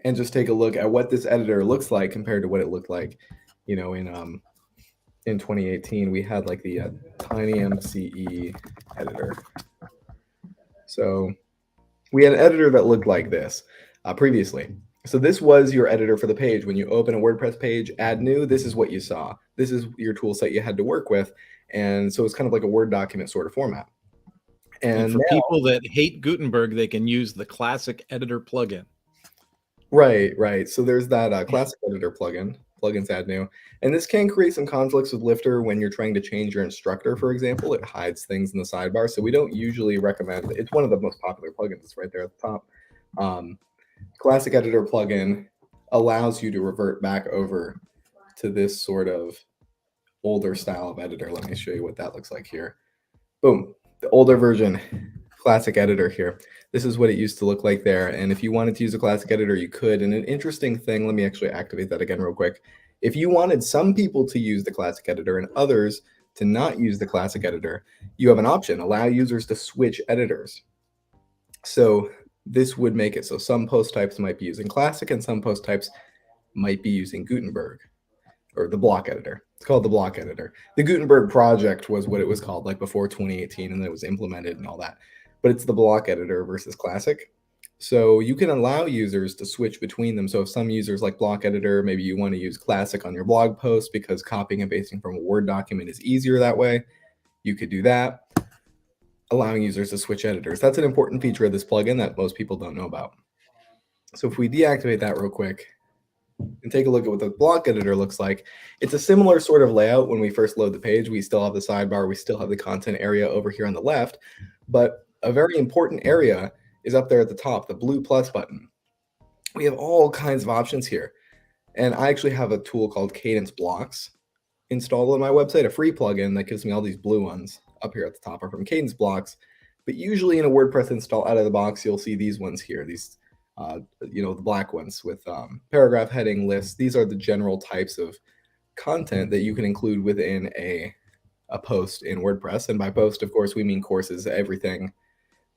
and just take a look at what this editor looks like compared to what it looked like. You know, in 2018, we had like the tiny MCE editor. So we had an editor that looked like this previously. So this was your editor for the page. When you open a WordPress page, add new, this is what you saw. This is your tool set you had to work with. And so it's kind of like a Word document sort of format. And for people that hate Gutenberg, they can use the classic editor plugin. Right. So there's that classic editor plugin. Plugins add new. And this can create some conflicts with Lifter when you're trying to change your instructor, for example. It hides things in the sidebar. So we don't usually recommend, it's one of the most popular plugins. It's right there at the top. Classic editor plugin allows you to revert back over to this sort of older style of editor. Let me show you what that looks like here. Boom, the older version, classic editor here. This is what it used to look like there. And if you wanted to use a classic editor, you could. And an interesting thing, let me actually activate that again real quick. If you wanted some people to use the classic editor and others to not use the classic editor, you have an option, allow users to switch editors. So this would make it so some post types might be using classic and some post types might be using Gutenberg or the block editor. It's called the block editor. The Gutenberg project was what it was called like before 2018, and then it was implemented and all that. But it's the block editor versus classic. So you can allow users to switch between them. So if some users like block editor, maybe you want to use classic on your blog post because copying and pasting from a Word document is easier that way. You could do that, allowing users to switch editors. That's an important feature of this plugin that most people don't know about. So if we deactivate that real quick and take a look at what the block editor looks like, it's a similar sort of layout when we first load the page. We still have the sidebar, we still have the content area over here on the left, but a very important area is up there at the top, the blue plus button. We have all kinds of options here. And I actually have a tool called Cadence Blocks installed on my website, a free plugin that gives me all these blue ones up here at the top are from Cadence Blocks. But usually in a WordPress install out of the box, you'll see these ones here, these, the black ones with paragraph heading lists. These are the general types of content that you can include within a post in WordPress. And by post, of course, we mean courses, everything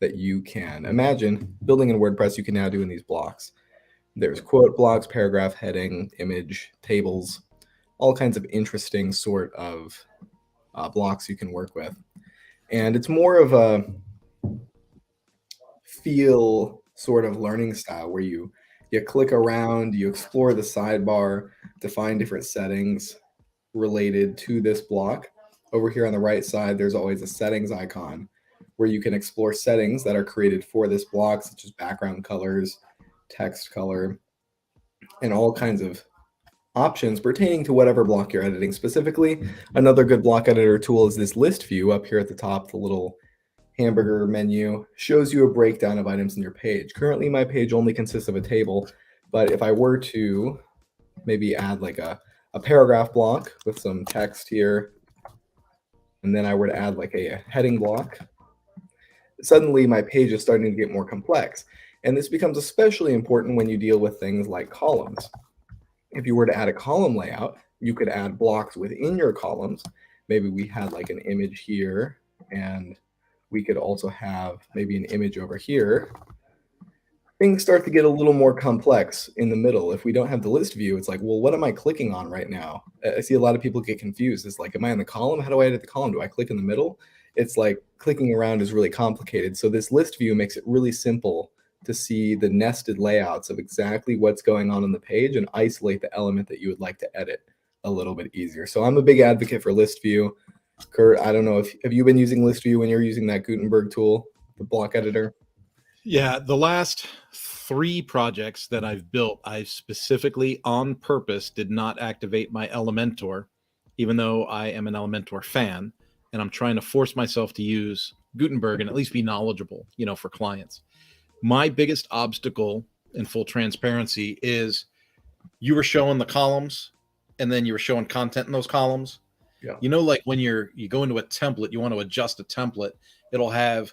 that you can imagine building in WordPress, you can now do in these blocks. There's quote blocks, paragraph heading, image, tables, all kinds of interesting sort of blocks you can work with. And it's more of a feel sort of learning style where you click around, you explore the sidebar to find different settings related to this block. Over here on the right side, there's always a settings icon where you can explore settings that are created for this block, such as background colors, text color, and all kinds of options pertaining to whatever block you're editing specifically. Another good block editor tool is this list view up here at the top. The little hamburger menu shows you a breakdown of items in your page. Currently, my page only consists of a table, but if I were to maybe add like a paragraph block with some text here, and then I were to add like a heading block, suddenly my page is starting to get more complex. And this becomes especially important when you deal with things like columns. If you were to add a column layout, you could add blocks within your columns. Maybe we had like an image here, and we could also have maybe an image over here. Things start to get a little more complex in the middle. If we don't have the list view, it's like, well, what am I clicking on right now? I see a lot of people get confused. It's like, am I in the column? How do I edit the column? Do I click in the middle? It's like clicking around is really complicated. So this list view makes it really simple to see the nested layouts of exactly what's going on the page and isolate the element that you would like to edit a little bit easier. So I'm a big advocate for list view. Kurt, I don't know if have you been using list view when you're using that Gutenberg tool, the block editor? Yeah, the last 3 projects that I've built, I specifically on purpose did not activate my Elementor, even though I am an Elementor fan, and I'm trying to force myself to use Gutenberg and at least be knowledgeable, for clients. My biggest obstacle, in full transparency, is you were showing the columns and then you were showing content in those columns. Yeah. Like when you go into a template, you want to adjust a template, it'll have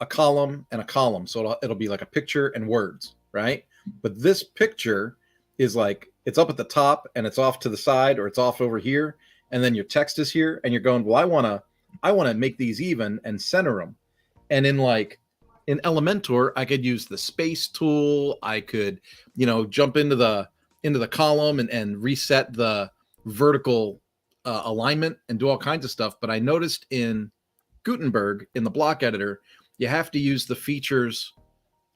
a column and a column. So it'll be like a picture and words, right? But this picture is like, it's up at the top and it's off to the side, or it's off over here. And then your text is here, and you're going, well, I want to make these even and center them. And in Elementor, I could use the space tool. I could, jump into the column and reset the vertical alignment and do all kinds of stuff. But I noticed in Gutenberg, in the block editor, you have to use the features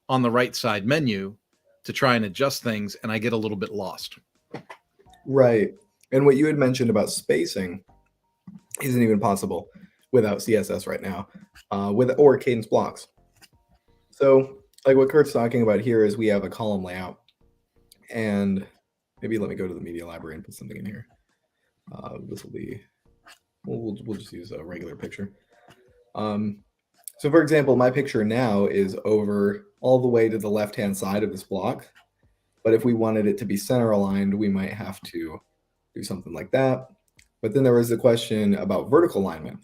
on the right side menu to try and adjust things, and I get a little bit lost. Right. And what you had mentioned about spacing isn't even possible without CSS right now, or cadence blocks. So like what Kurt's talking about here is we have a column layout, and maybe let me go to the media library and put something in here. This will be, we'll just use a regular picture. So for example, my picture now is over all the way to the left-hand side of this block. But if we wanted it to be center aligned, we might have to do something like that. But then there was the question about vertical alignment.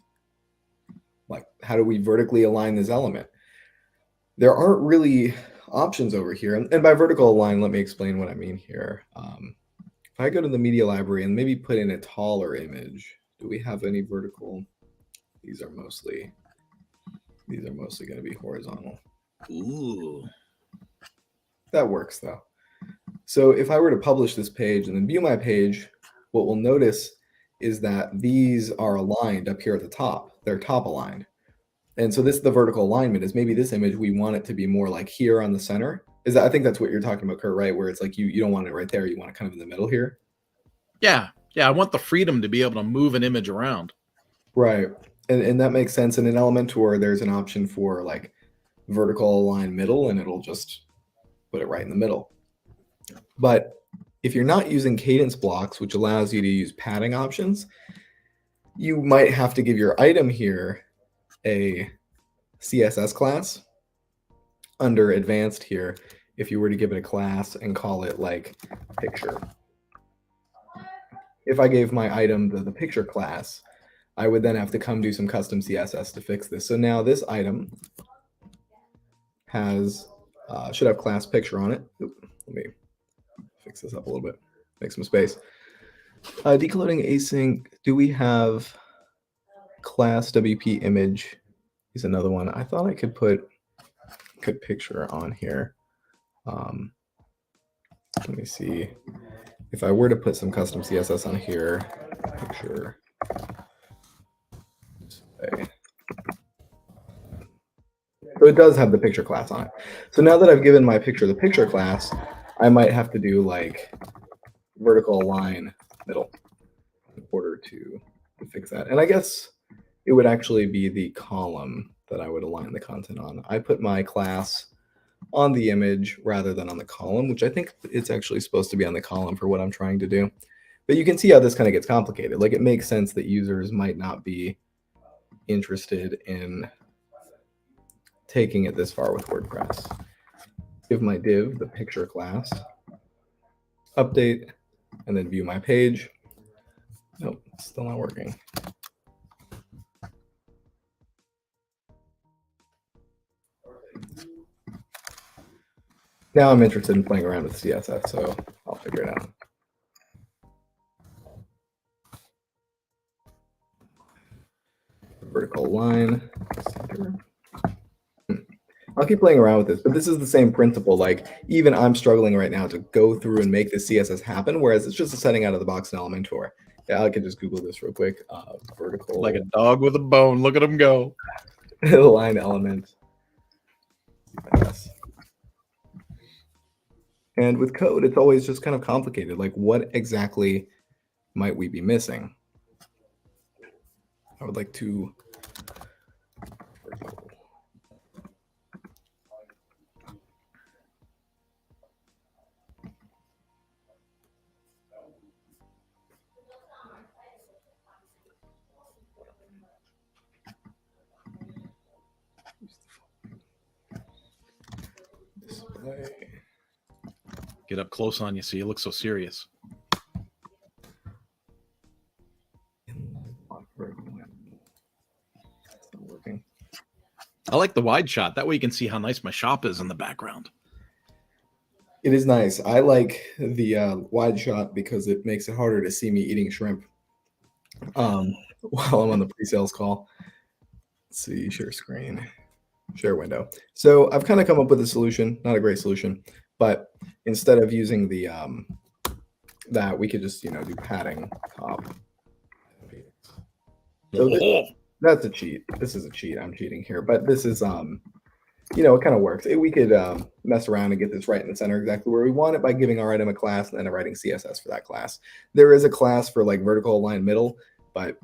Like, how do we vertically align this element? There aren't really options over here. And by vertical align, let me explain what I mean here. If I go to the media library and maybe put in a taller image, do we have any vertical? These are mostly going to be horizontal. Ooh. That works though. So if I were to publish this page and then view my page, what we'll notice is that these are aligned up here at the top. They're top aligned. And so this is the vertical alignment, is maybe this image, we want it to be more like here on the center. I think that's what you're talking about, Kurt, right? Where it's like you don't want it right there. You want it kind of in the middle here. Yeah. I want the freedom to be able to move an image around. Right. And that makes sense. And in Elementor, there's an option for like vertical align middle, and it'll just put it right in the middle. But if you're not using cadence blocks, which allows you to use padding options, you might have to give your item here a CSS class under advanced here. If you were to give it a class and call it like picture. If I gave my item the picture class, I would then have to come do some custom CSS to fix this. So now this item has should have class picture on it. Oop, let me fix this up a little bit, make some space. Decoding async, do we have class WP image is another one. I thought I could put picture on here. Let me see. If I were to put some custom CSS on here, picture. So it does have the picture class on it. So now that I've given my picture the picture class, I might have to do like vertical align middle in order to fix that. And I guess it would actually be the column that I would align the content on. I put my class on the image rather than on the column, which I think it's actually supposed to be on the column for what I'm trying to do. But you can see how this kind of gets complicated. Like, it makes sense that users might not be interested in taking it this far with WordPress. Give my div the picture class, update, and then view my page. Nope, still not working. Now I'm interested in playing around with CSS, so I'll figure it out. Vertical line, center. I'll keep playing around with this, but this is the same principle. Like, even I'm struggling right now to go through and make the CSS happen, whereas it's just a setting out of the box in Elementor. Yeah, I can just Google this real quick. Vertical. Like a dog with a bone. Look at him go. Line element. Yes. And with code, it's always just kind of complicated. Like, what exactly might we be missing? I would like to. Display. Get up close on you so you look so serious. I like the wide shot. That way you can see how nice my shop is in the background. It is nice. I like the wide shot because it makes it harder to see me eating shrimp while I'm on the pre-sales call. Let's see, share screen, share window. So I've kind of come up with a solution, not a great solution, but instead of using the that, we could just, do padding top. So that's a cheat. This is a cheat. I'm cheating here, but this is it kind of works. We could mess around and get this right in the center exactly where we want it by giving our item a class and then writing CSS for that class. There is a class for like vertical align middle, but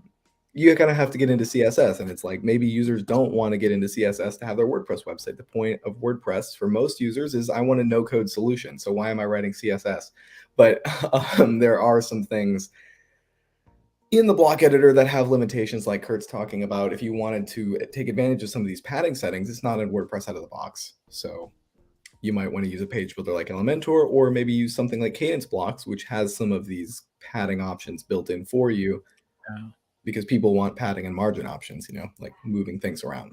you kind of have to get into CSS, and it's like maybe users don't want to get into CSS to have their WordPress website. The point of WordPress for most users is I want a no-code solution. So why am I writing CSS? But there are some things in the block editor that have limitations, like Kurt's talking about. If you wanted to take advantage of some of these padding settings, it's not in WordPress out of the box. So you might want to use a page builder like Elementor, or maybe use something like Cadence Blocks, which has some of these padding options built in for you. Yeah. Because people want padding and margin options, like moving things around.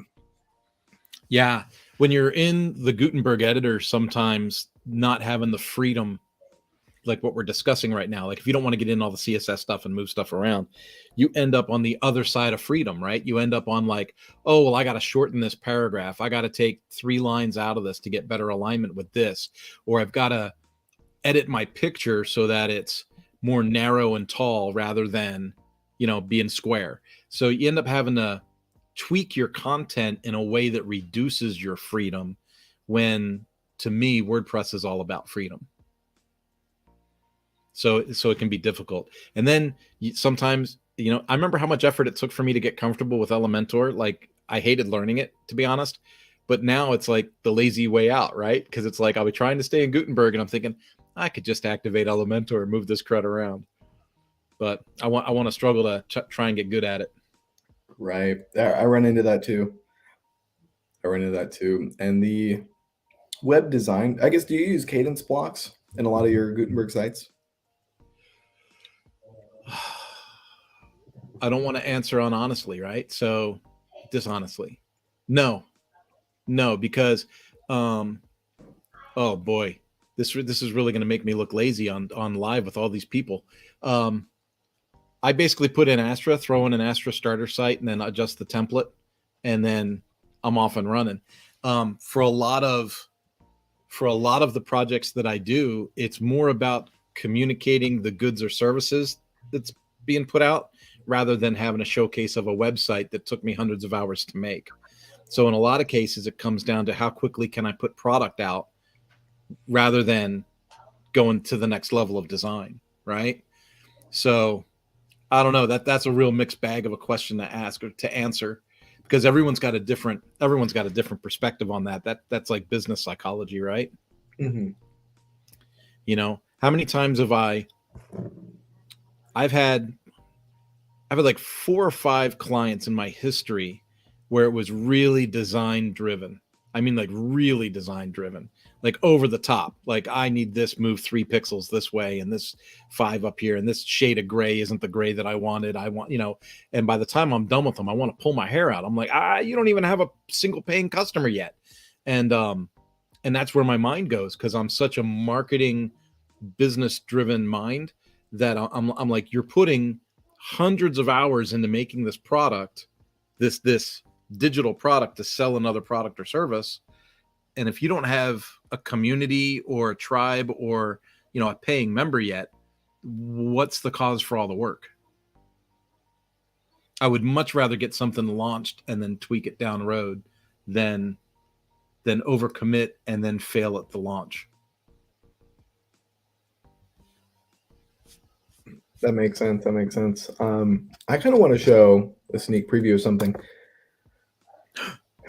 Yeah. When you're in the Gutenberg editor, sometimes not having the freedom, like what we're discussing right now, like if you don't want to get in all the CSS stuff and move stuff around, you end up on the other side of freedom, right? You end up on like, oh, well, I got to shorten this paragraph. I got to take 3 lines out of this to get better alignment with this, or I've got to edit my picture so that it's more narrow and tall rather than, being square. So you end up having to tweak your content in a way that reduces your freedom, when to me, WordPress is all about freedom. So it can be difficult. And then sometimes, I remember how much effort it took for me to get comfortable with Elementor. Like, I hated learning it, to be honest. But now it's like the lazy way out, right? Because it's like I'll be trying to stay in Gutenberg and I'm thinking, I could just activate Elementor and move this crud around. But I want to struggle to try and get good at it. Right. I run into that too. And the web design, I guess, do you use Cadence Blocks in a lot of your Gutenberg sites? I don't want to answer honestly, right? So dishonestly. No, because, oh boy, this is really going to make me look lazy on live with all these people. I basically put in Astra, throw in an Astra starter site, and then adjust the template, and then I'm off and running. For a lot of the projects that I do, it's more about communicating the goods or services that's being put out, rather than having a showcase of a website that took me hundreds of hours to make. So in a lot of cases, it comes down to how quickly can I put product out, rather than going to the next level of design, right? So I don't know, that's a real mixed bag of a question to ask or to answer, because everyone's got a different perspective on that. That's like business psychology, right? Mm-hmm. You know, how many times have I've had like 4 or 5 clients in my history where it was really design driven. I mean, like really design driven, like over the top. Like, I need this move 3 pixels this way and this 5 up here, and this shade of gray isn't the gray that I wanted. I want, you know, and by the time I'm done with them, I want to pull my hair out. I'm like, you don't even have a single paying customer yet. And that's where my mind goes, because I'm such a marketing business driven mind that I'm like, you're putting hundreds of hours into making this product, this digital product to sell another product or service. And if you don't have a community or a tribe or, you know, a paying member yet, what's the cause for all the work? I would much rather get something launched and then tweak it down the road than overcommit and then fail at the launch. That makes sense. I kind of want to show a sneak preview of something.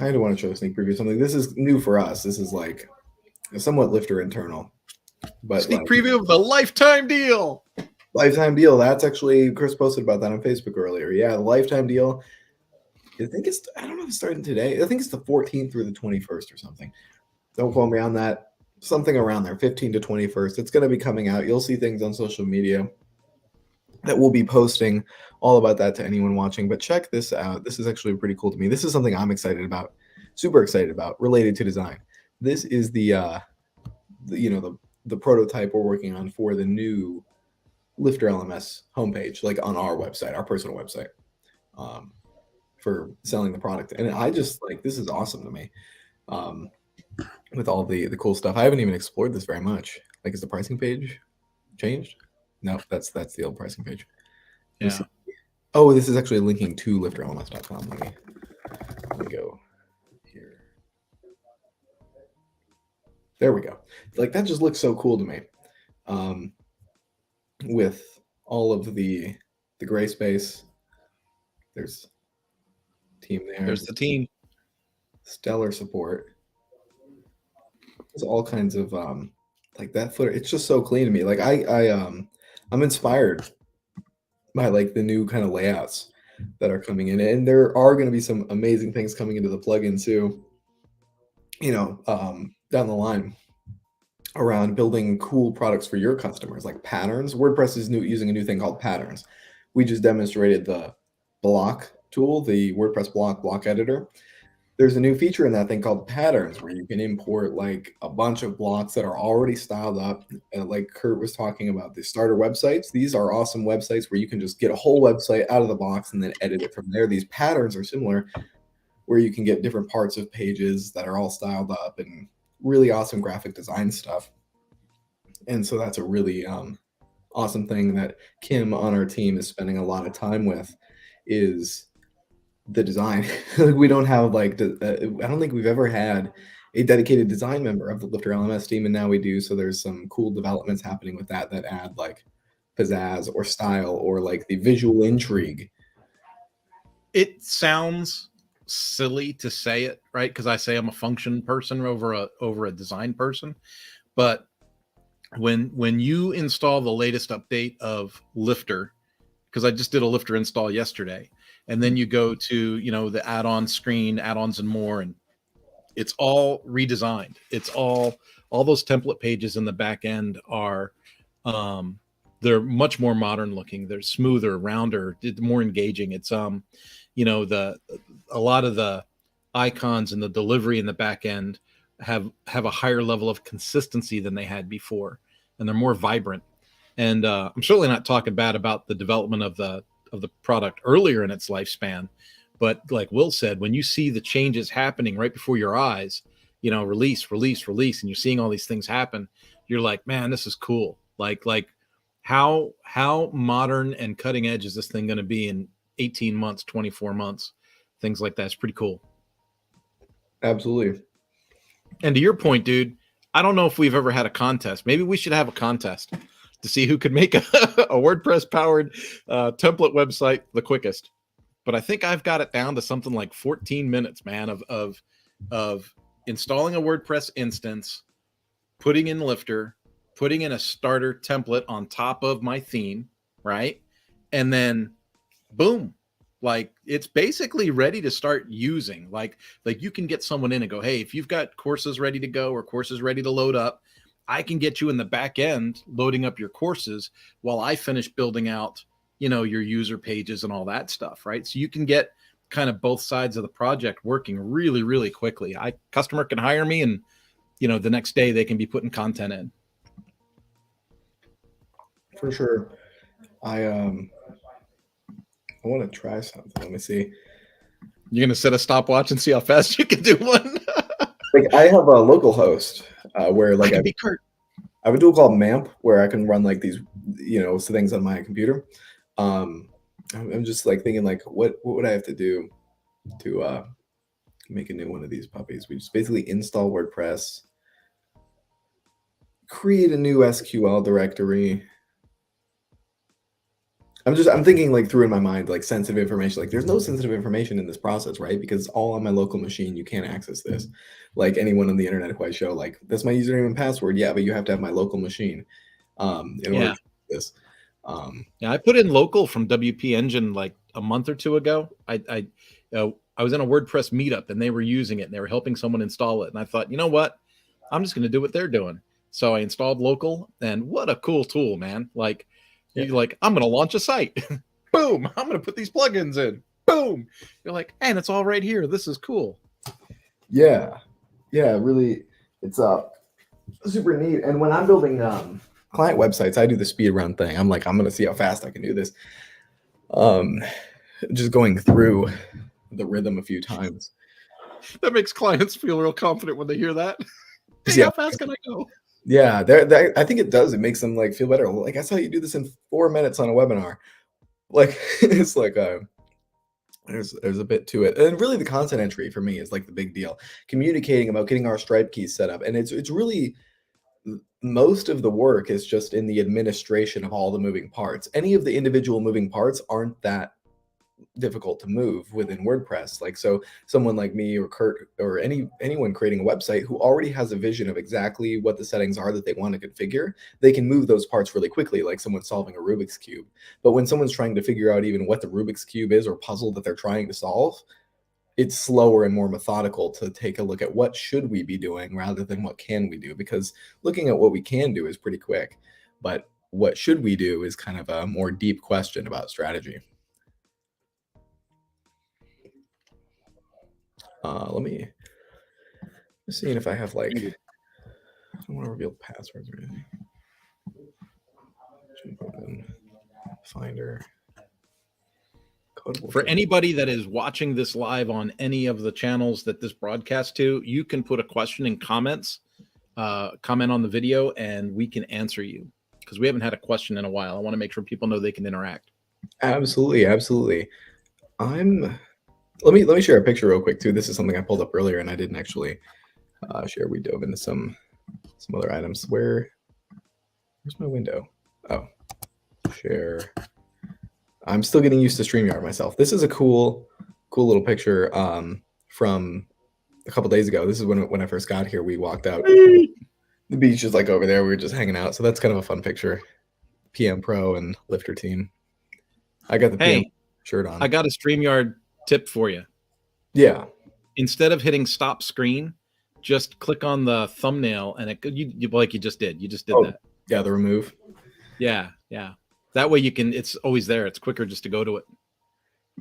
This is new for us. This is like somewhat Lifter internal. But sneak preview of the lifetime deal. Lifetime deal. That's actually, Chris posted about that on Facebook earlier. Yeah, the lifetime deal. I don't know if it's starting today. I think it's the 14th through the 21st or something. Don't quote me on that. Something around there, 15th to 21st. It's going to be coming out. You'll see things on social media that we'll be posting all about that to anyone watching. But check this out. This is actually pretty cool to me. This is something I'm excited about, super excited about, related to design. This is the prototype we're working on for the new LifterLMS homepage, like on our website, our personal website, for selling the product. And I just like, this is awesome to me. With all the cool stuff. I haven't even explored this very much. Like, is the pricing page changed? No, that's the old pricing page. Yeah. Oh, this is actually linking to LifterLMS.com. Let me go here. There we go. Like, that just looks so cool to me. With all of the gray space. There's team there. There's the team. Stellar support. There's all kinds of like that footer. It's just so clean to me. Like I'm inspired by like the new kind of layouts that are coming in, and there are going to be some amazing things coming into the plugin too, you know, down the line around building cool products for your customers, like patterns. WordPress is using a new thing called patterns. We just demonstrated the block tool, the WordPress block editor. There's a new feature in that thing called patterns, where you can import like a bunch of blocks that are already styled up. Like Kurt was talking about, the starter websites. These are awesome websites where you can just get a whole website out of the box and then edit it from there. These patterns are similar, where you can get different parts of pages that are all styled up and really awesome graphic design stuff. And so that's a really awesome thing that Kim on our team is spending a lot of time with, is the design. We don't have like, I don't think we've ever had a dedicated design member of the LifterLMS team, and now we do. So there's some cool developments happening with that add like pizzazz or style or like the visual intrigue. It sounds silly to say it, right? Because I say I'm a function person over a design person, but when you install the latest update of Lifter, because I just did a Lifter install yesterday, and then you go to, you know, the add-on screen, add-ons and more, and it's all redesigned. It's all those template pages in the back end are, they're much more modern looking. They're smoother, rounder, more engaging. It's, you know, a lot of the icons and the delivery in the back end have a higher level of consistency than they had before, and they're more vibrant. And I'm certainly not talking bad about the development of the product earlier in its lifespan, but like Will said, when you see the changes happening right before your eyes, you know, release, and you're seeing all these things happen, you're like, man, this is cool. Like how modern and cutting edge is this thing going to be in 18 months, 24 months, things like that. It's pretty cool. Absolutely. And to your point, dude, I don't know if we've ever had a contest. Maybe we should have a contest to see who could make a WordPress powered template website the quickest. but I think I've got it down to something like 14 minutes, man, of installing a WordPress instance, putting in Lifter, putting in a starter template on top of my theme, right? And then boom, like it's basically ready to start using. Like you can get someone in and go, hey, if you've got courses ready to go or courses ready to load up, I can get you in the back end loading up your courses while I finish building out, your user pages and all that stuff, right? So you can get kind of both sides of the project working really, really quickly. Customer can hire me and, the next day they can be putting content in. For sure. I want to try something. Let me see. You're going to set a stopwatch and see how fast you can do one? Like I have a local host where like I have a tool called MAMP where I can run like these, things on my computer. I'm just like thinking like, what would I have to do to make a new one of these puppies? We just basically install WordPress, create a new SQL directory. I'm thinking like through in my mind, like sensitive information, like there's no sensitive information in this process, right? Because it's all on my local machine. You can't access this. Like anyone on the internet who I show, like that's my username and password. Yeah, but you have to have my local machine in order to do this. Yeah, I put in local from WP Engine like a month or two ago. I was in a WordPress meetup and they were using it and they were helping someone install it. And I thought, you know what? I'm just going to do what they're doing. So I installed local, and what a cool tool, man. Like, you're like, I'm going to launch a site. Boom. I'm going to put these plugins in. Boom. You're like, and it's all right here. This is cool. Yeah. Yeah, really. It's super neat. And when I'm building client websites, I do the speed run thing. I'm like, I'm going to see how fast I can do this. Just going through the rhythm a few times. That makes clients feel real confident when they hear that. Hey, Yeah. how fast can I go? Yeah, I think it does. It makes them like feel better. Like I saw you do this in 4 minutes on a webinar. Like it's like there's a bit to it. And really the content entry for me is like the big deal. Communicating about getting our Stripe keys set up. And it's really most of the work is just in the administration of all the moving parts. Any of the individual moving parts aren't that difficult to move within WordPress. Like, so someone like me or Kurt or anyone creating a website who already has a vision of exactly what the settings are that they want to configure, they can move those parts really quickly, like someone solving a Rubik's Cube. But when someone's trying to figure out even what the Rubik's Cube is or puzzle that they're trying to solve, it's slower and more methodical to take a look at what should we be doing rather than what can we do, because looking at what we can do is pretty quick, but what should we do is kind of a more deep question about strategy. Just seeing if I have like, I don't want to reveal passwords or anything. Finder. For anybody that is watching this live on any of the channels that this broadcasts to, you can put a question in comments, comment on the video, and we can answer you, because we haven't had a question in a while. I want to make sure people know they can interact. Absolutely, absolutely. Let me share a picture real quick too. This is something I pulled up earlier and I didn't actually share. We dove into some other items. Where's my window? Oh, share. I'm still getting used to StreamYard myself. This is a cool little picture from a couple days ago. This is when I first got here. We walked out. The beach is like over there. We were just hanging out. So that's kind of a fun picture. PM Pro and Lifter team. I got the PM shirt on. I got a StreamYard tip for you. Yeah. Instead of hitting stop screen, just click on the thumbnail and you like you just did. You just did that. Yeah, the remove. Yeah. That way it's always there. It's quicker just to go to it.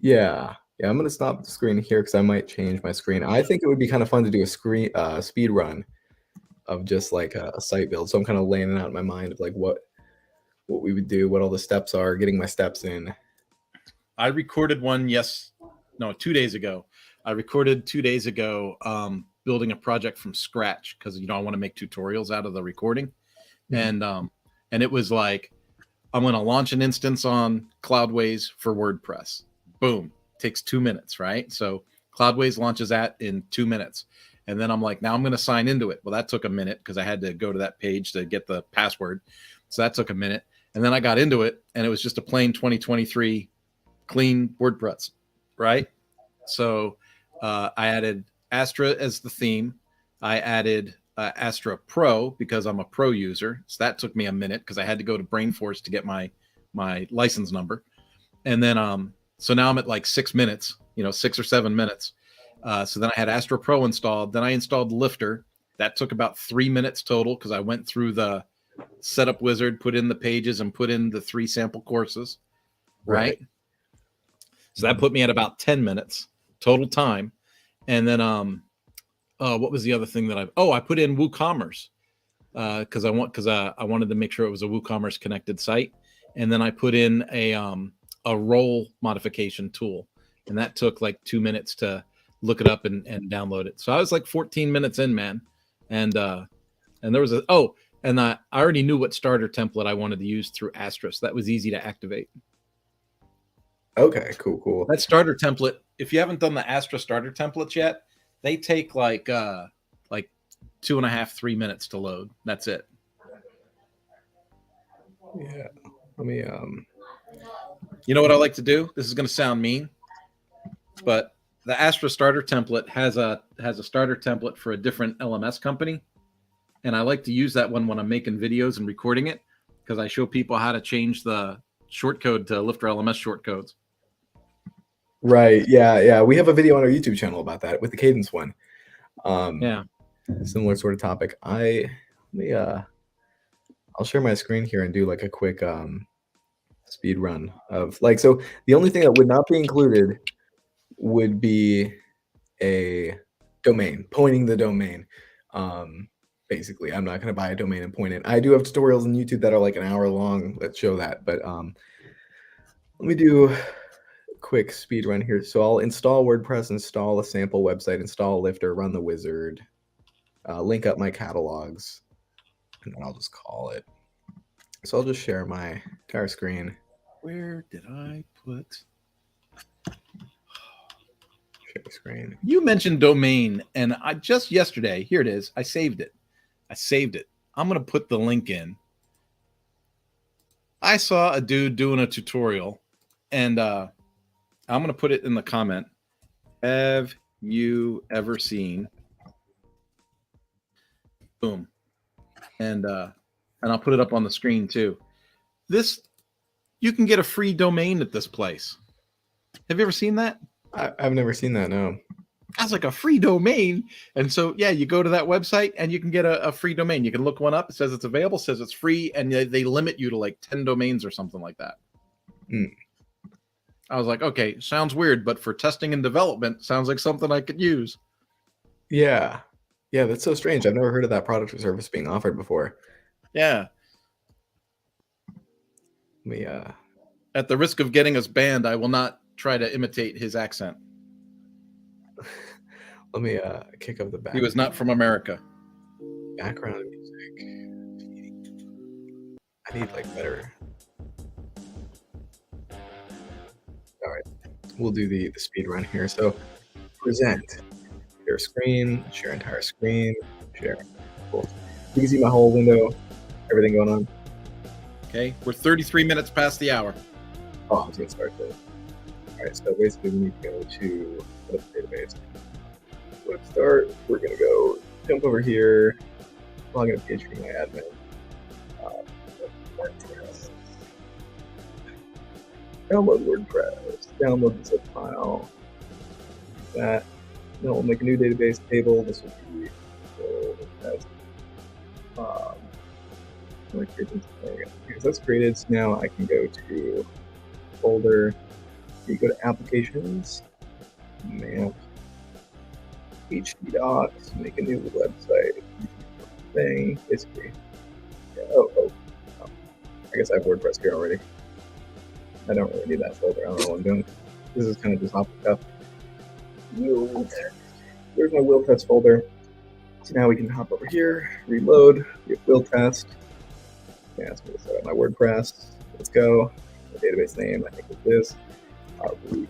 Yeah. I'm going to stop the screen here because I might change my screen. I think it would be kind of fun to do a speed run of just like a site build. So I'm kind of laying it out in my mind of like what we would do, what all the steps are, getting my steps in. I recorded 2 days ago. I recorded 2 days ago building a project from scratch because I want to make tutorials out of the recording. Mm-hmm. And it was like, I'm going to launch an instance on Cloudways for WordPress. Boom. Takes 2 minutes, right? So Cloudways launches that in 2 minutes. And then I'm like, now I'm going to sign into it. Well, that took a minute because I had to go to that page to get the password. So that took a minute. And then I got into it and it was just a plain 2023 clean WordPress. right? So I added Astra as the theme. I added Astra Pro because I'm a pro user. So that took me a minute because I had to go to Brainforce to get my license number. And then so now I'm at like 6 minutes, 6 or 7 minutes. So then I had Astra Pro installed. Then I installed Lifter. That took about 3 minutes total because I went through the setup wizard, put in the pages, and put in the 3 sample courses. Right. So that put me at about 10 minutes total time. And then what was the other thing that I put in WooCommerce because I wanted to make sure it was a WooCommerce connected site. And then I put in a role modification tool, and that took like 2 minutes to look it up and download it. So I was like 14 minutes in, man. And there was and I already knew what starter template I wanted to use through Astra. So that was easy to activate. Okay, cool. That starter template, if you haven't done the Astra starter templates yet, they take like 2.5, 3 minutes to load. That's it. Yeah. Let me You know what I like to do? This is going to sound mean, but the Astra starter template has a starter template for a different LMS company, and I like to use that one when I'm making videos and recording it because I show people how to change the shortcode to LifterLMS shortcodes. Right. Yeah. We have a video on our YouTube channel about that with the cadence one. Yeah. Similar sort of topic. I'll share my screen here and do like a quick speed run of so the only thing that would not be included would be a domain, pointing the domain. Basically, I'm not going to buy a domain and point it. I do have tutorials on YouTube that are like an hour long that show that, but let me do a quick speed run here. So I'll install WordPress, install a sample website, install Lifter, run the wizard, link up my catalogs, and then I'll just call it. So I'll just share my entire screen. Where did I put? Share screen. You mentioned domain, and I just yesterday, here it is. I saved it. I'm going to put the link in. I saw a dude doing a tutorial, and I'm going to put it in the comment. Have you ever seen? Boom. And I'll put it up on the screen too. You can get a free domain at this place. Have you ever seen that? I've never seen that, no. That's like a free domain. And so, yeah, you go to that website and you can get a free domain. You can look one up. It says it's available, says it's free, and they limit you to like 10 domains or something like that. I was like, okay, sounds weird, but for testing and development, sounds like something I could use. Yeah, that's so strange. I've never heard of that product or service being offered before. Yeah. At the risk of getting us banned, I will not try to imitate his accent. Let me kick up the back. He was not from America. Background music. I need like better. All right, we'll do the speed run here. So present, share screen, share entire screen, share. Cool. You can see my whole window, everything going on. Okay, we're 33 minutes past the hour. Oh, I was gonna start this. All right, so basically we need to go to the database. Let's start. We're gonna go jump over here, log in a PHP my admin. Download WordPress. Download the zip file. That. Then we'll make a new database table. This will be because that's created. So now I can go to folder. You go to applications, map, HT docs, make a new website thing. Basically, yeah, I guess I have WordPress here already. I don't really need that folder. I don't know what I'm doing. This is kind of just off the cuff. There's my wheel test folder. So now we can hop over here, reload, get wheel test. Yeah, it's going to set up my WordPress. Let's go. The database name, I think it's this. Root.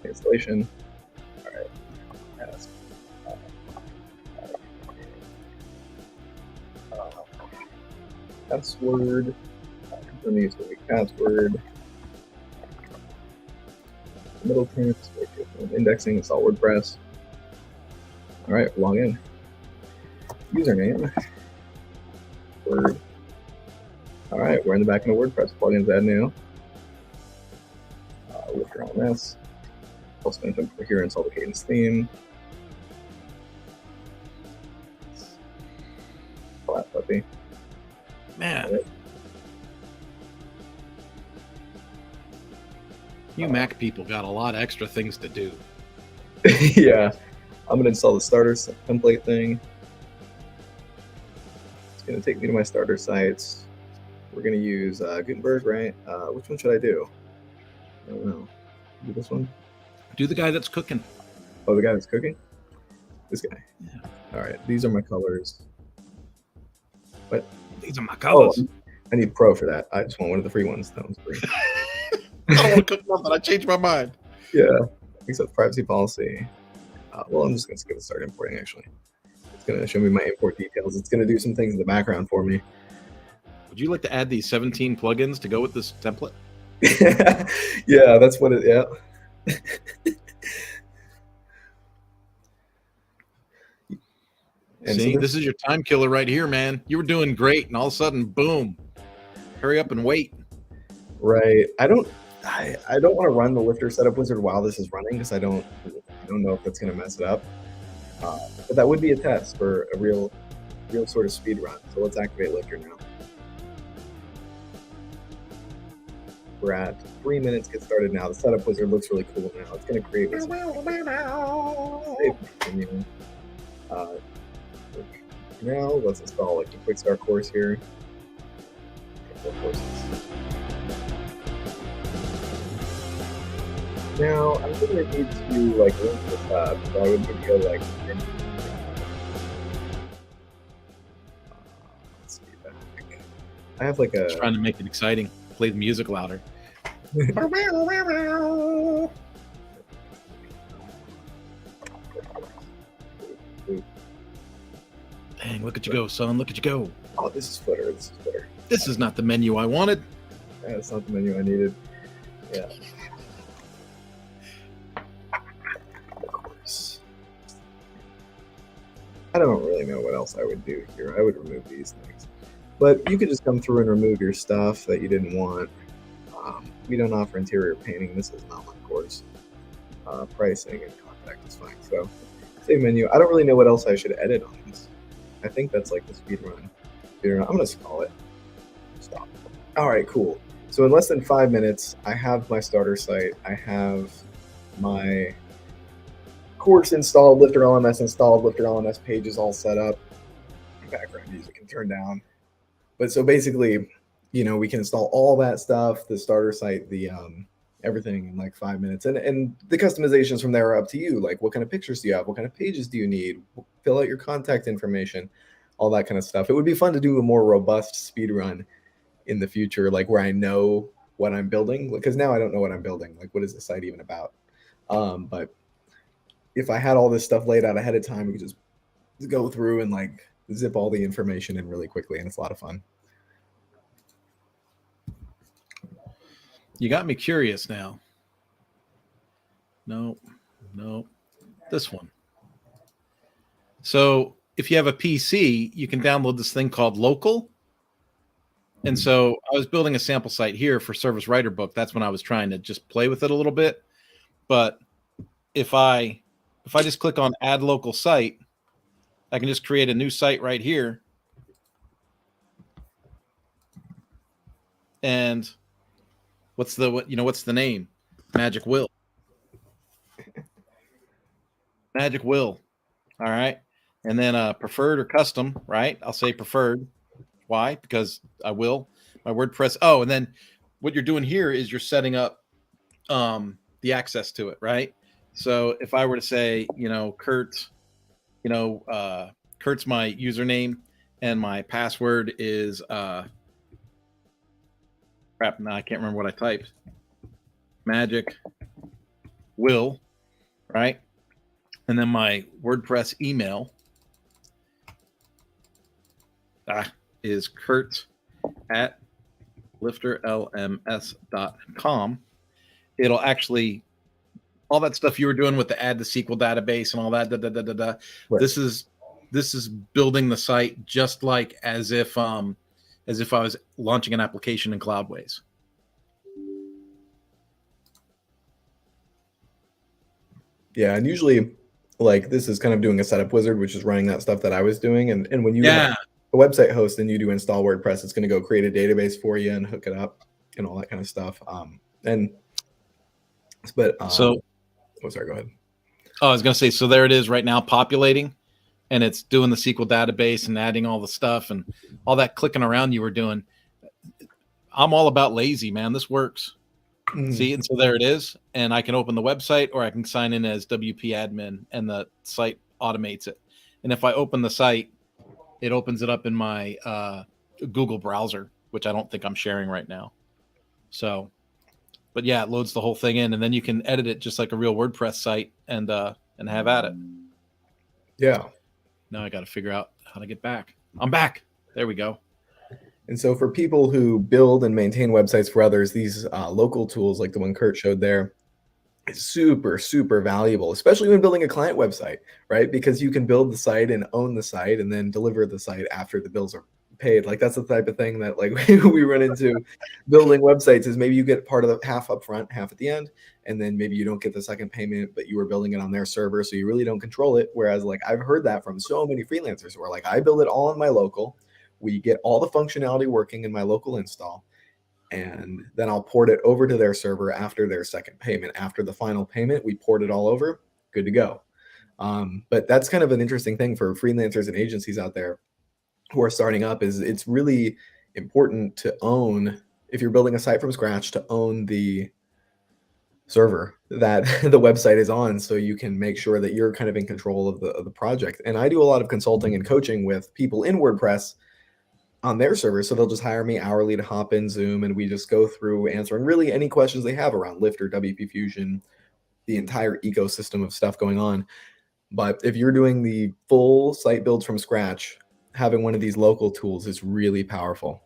Installation. All right. Test. Password. Confirm the user password. Middleton, indexing, install WordPress. All right, log in. Username. Word. All right, we're in the back end of WordPress. Plugins, add new. LifterLMS. Also going to come here and install the Cadence theme. Flat puppy. Man. Right. You Mac people got a lot of extra things to do. Yeah, I'm gonna install the starter template thing. It's gonna take me to my starter sites. We're gonna use Gutenberg, right? Which one should I do? I don't know. Do this one? Do the guy that's cooking. Oh, the guy that's cooking? This guy. Yeah. All right, these are my colors. What? These are my colors. Oh, I need Pro for that. I just want one of the free ones. That one's free. I don't want to cook nothing. I changed my mind. Yeah, except privacy policy. Well, I'm just going to start importing, actually. It's going to show me my import details. It's going to do some things in the background for me. Would you like to add these 17 plugins to go with this template? Yeah, that's what it, yeah. See, this is your time killer right here, man. You were doing great, and all of a sudden, boom. Hurry up and wait. Right. I don't want to run the Lifter setup wizard while this is running because I don't know if that's going to mess it up. But that would be a test for a real sort of speed run. So let's activate Lifter now. We're at 3 minutes. Get started now. The setup wizard looks really cool now. It's going to create this. Now let's install like a quick start course here. Now I'm going to need to like link this up, so I would need to go like. Let's see back. I have like a. Trying to make it exciting. Play the music louder. Dang, look at you go, son. Look at you go. Oh, this is Footer. This is Footer. This is not the menu I wanted. Yeah, it's not the menu I needed. Yeah. Of course. I don't really know what else I would do here. I would remove these things. But you could just come through and remove your stuff that you didn't want. We don't offer interior painting. This is an online course. Pricing and contact is fine. So, save menu. I don't really know what else I should edit on this. I think that's like the speed run. I'm going to stall it. Stop. All right, cool. So in less than 5 minutes, I have my starter site. I have my course installed, LifterLMS installed, LifterLMS pages all set up. Background music can turn down. But so basically, you know, we can install all that stuff, the starter site, the everything in like 5 minutes. And the customizations from there are up to you. Like, what kind of pictures do you have? What kind of pages do you need? Fill out your contact information, all that kind of stuff. It would be fun to do a more robust speed run in the future, like where I know what I'm building, because now I don't know what I'm building. Like, what is the site even about? But if I had all this stuff laid out ahead of time, we could just go through and like zip all the information in really quickly, and it's a lot of fun. You got me curious now. No, this one. So if you have a PC, you can download this thing called Local. And so I was building a sample site here for Service Writer Book. That's when I was trying to just play with it a little bit. But if I just click on Add Local Site, I can just create a new site right here. And what's the name? Magic Will. Magic Will. All right. And then preferred or custom, right? I'll say preferred. Why? Because I will. My WordPress. Oh, and then what you're doing here is you're setting up the access to it, right? So if I were to say, Kurt, Kurt's my username and my password is crap, now I can't remember what I typed. Magic Will, right? And then my WordPress email is kurt@lifterlms.com. It'll actually all that stuff you were doing with the add to SQL database and all that. Right. This is building the site just like as if I was launching an application in Cloudways. Yeah, and usually, like, this is kind of doing a setup wizard, which is running that stuff that I was doing. And when you have a website host and you do install WordPress, it's going to go create a database for you and hook it up and all that kind of stuff. Sorry, go ahead. Oh, I was going to say, so there it is right now populating, and it's doing the SQL database and adding all the stuff and all that clicking around you were doing. I'm all about lazy, man. This works. See, and so there it is. And I can open the website, or I can sign in as WP admin, and the site automates it. And if I open the site, it opens it up in my Google browser, which I don't think I'm sharing right now. So, but yeah, it loads the whole thing in, and then you can edit it just like a real WordPress site and have at it. Yeah. Now I got to figure out how to get back. I'm back. There we go. And so for people who build and maintain websites for others, these local tools like the one Kurt showed there is super, super valuable, especially when building a client website, right? Because you can build the site and own the site and then deliver the site after the bills are paid. Like that's the type of thing that like we run into building websites is maybe you get part of the half up front, half at the end, and then maybe you don't get the second payment, but you were building it on their server, so you really don't control it. Whereas like I've heard that from so many freelancers who are like, I build it all on my local. We get all the functionality working in my local install, and then I'll port it over to their server after their second payment. After the final payment, we port it all over, good to go. But that's kind of an interesting thing for freelancers and agencies out there who are starting up is it's really important to own, if you're building a site from scratch, to own the server that the website is on, so you can make sure that you're kind of in control of the project. And I do a lot of consulting and coaching with people in WordPress on their server, so they'll just hire me hourly to hop in Zoom, and we just go through answering really any questions they have around Lifter, WP Fusion, the entire ecosystem of stuff going on. But if you're doing the full site builds from scratch, having one of these local tools is really powerful.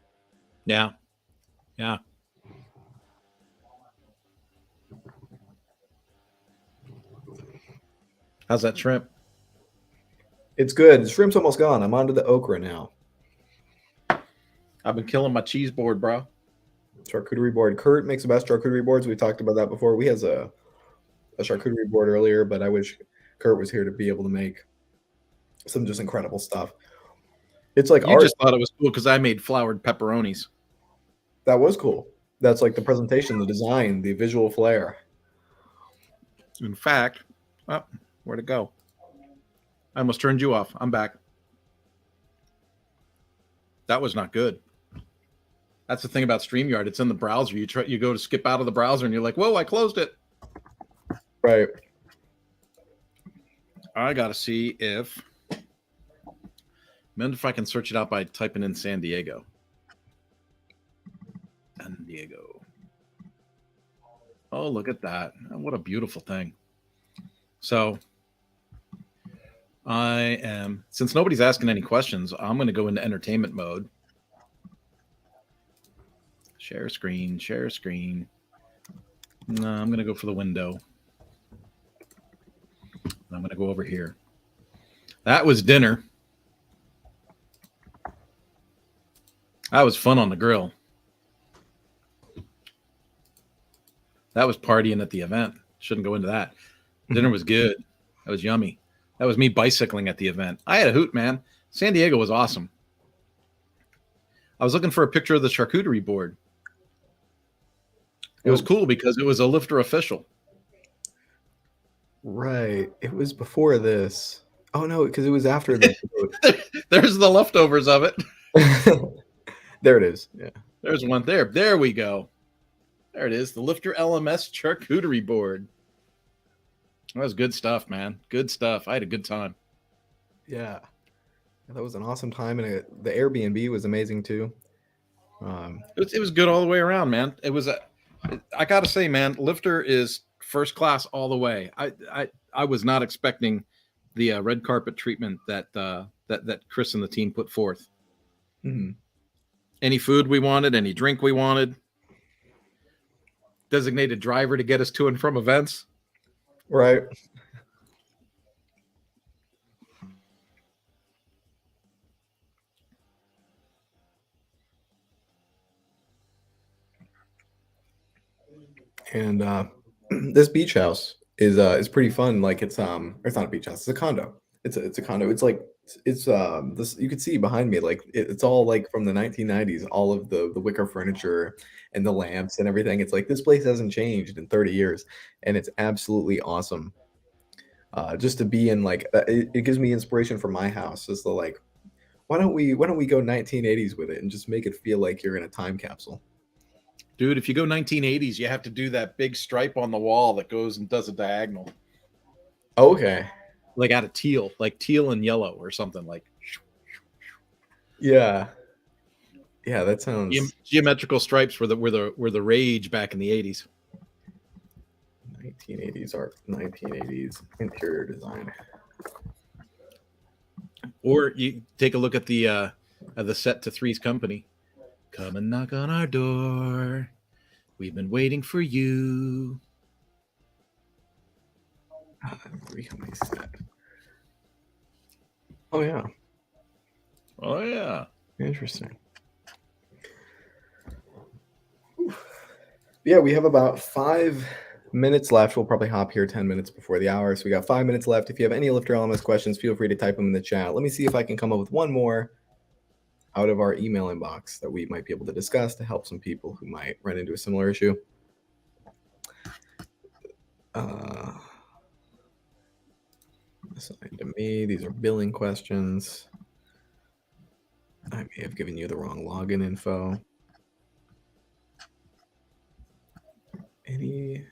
Yeah. Yeah. How's that shrimp? It's good. The shrimp's almost gone. I'm onto the okra now. I've been killing my cheese board, bro. Charcuterie board. Kurt makes the best charcuterie boards. We talked about that before. We has a charcuterie board earlier, but I wish Kurt was here to be able to make some just incredible stuff. It's like you just thought it was cool because I made floured pepperonis. That was cool. That's like the presentation, the design, the visual flair. In fact, where'd it go? I almost turned you off. I'm back. That was not good. That's the thing about StreamYard. It's in the browser. You go to skip out of the browser and you're like, whoa, I closed it. Right. I got to see if I can search it out by typing in San Diego. San Diego. Oh, look at that. What a beautiful thing. So since nobody's asking any questions, I'm going to go into entertainment mode. Share screen. No, I'm going to go for the window. I'm going to go over here. That was dinner. That was fun on the grill. That was partying at the event. Shouldn't go into that. Dinner was good. That was yummy. That was me bicycling at the event. I had a hoot, man. San Diego was awesome. I was looking for a picture of the charcuterie board. It was cool because it was a Lifter official. Right. It was before this. Oh, no, because it was after this. There's the leftovers of it. There it is. Yeah. There's one there. There we go. There it is. The LifterLMS charcuterie board. That was good stuff, man. Good stuff. I had a good time. Yeah. That was an awesome time. And the Airbnb was amazing too. It was good all the way around, man. It was I got to say, man, Lifter is first class all the way. I was not expecting the red carpet treatment that Chris and the team put forth. Mm-hmm. Any food we wanted, any drink we wanted, designated driver to get us to and from events. Right. And this beach house is pretty fun. Like it's it's not a beach house, it's a condo. It's a condo. It's like it's this you can see behind me, like it's all like from the 1990s, all of the wicker furniture and the lamps and everything. It's like this place hasn't changed in 30 years, and it's absolutely awesome. Just to be in like it gives me inspiration for my house. It's the like, why don't we go 1980s with it and just make it feel like you're in a time capsule? Dude, if you go 1980s, you have to do that big stripe on the wall that goes and does a diagonal, Okay. like out of teal, like teal and yellow or something like Yeah. Yeah, that sounds geometrical stripes were the rage back in the 80s. 1980s art, 1980s interior design. Or you take a look at the set to Three's Company. Come and knock on our door. We've been waiting for you. Three Company set. Oh yeah, Oh yeah. interesting. Yeah, we have about 5 minutes left. We'll probably hop here 10 minutes before the hour. So we got 5 minutes left. If you have any Lifter LMS questions, feel free to type them in the chat. Let me see if I can come up with one more out of our email inbox that we might be able to discuss to help some people who might run into a similar issue. Assigned to me. These are billing questions. I may have given you the wrong login info. Any?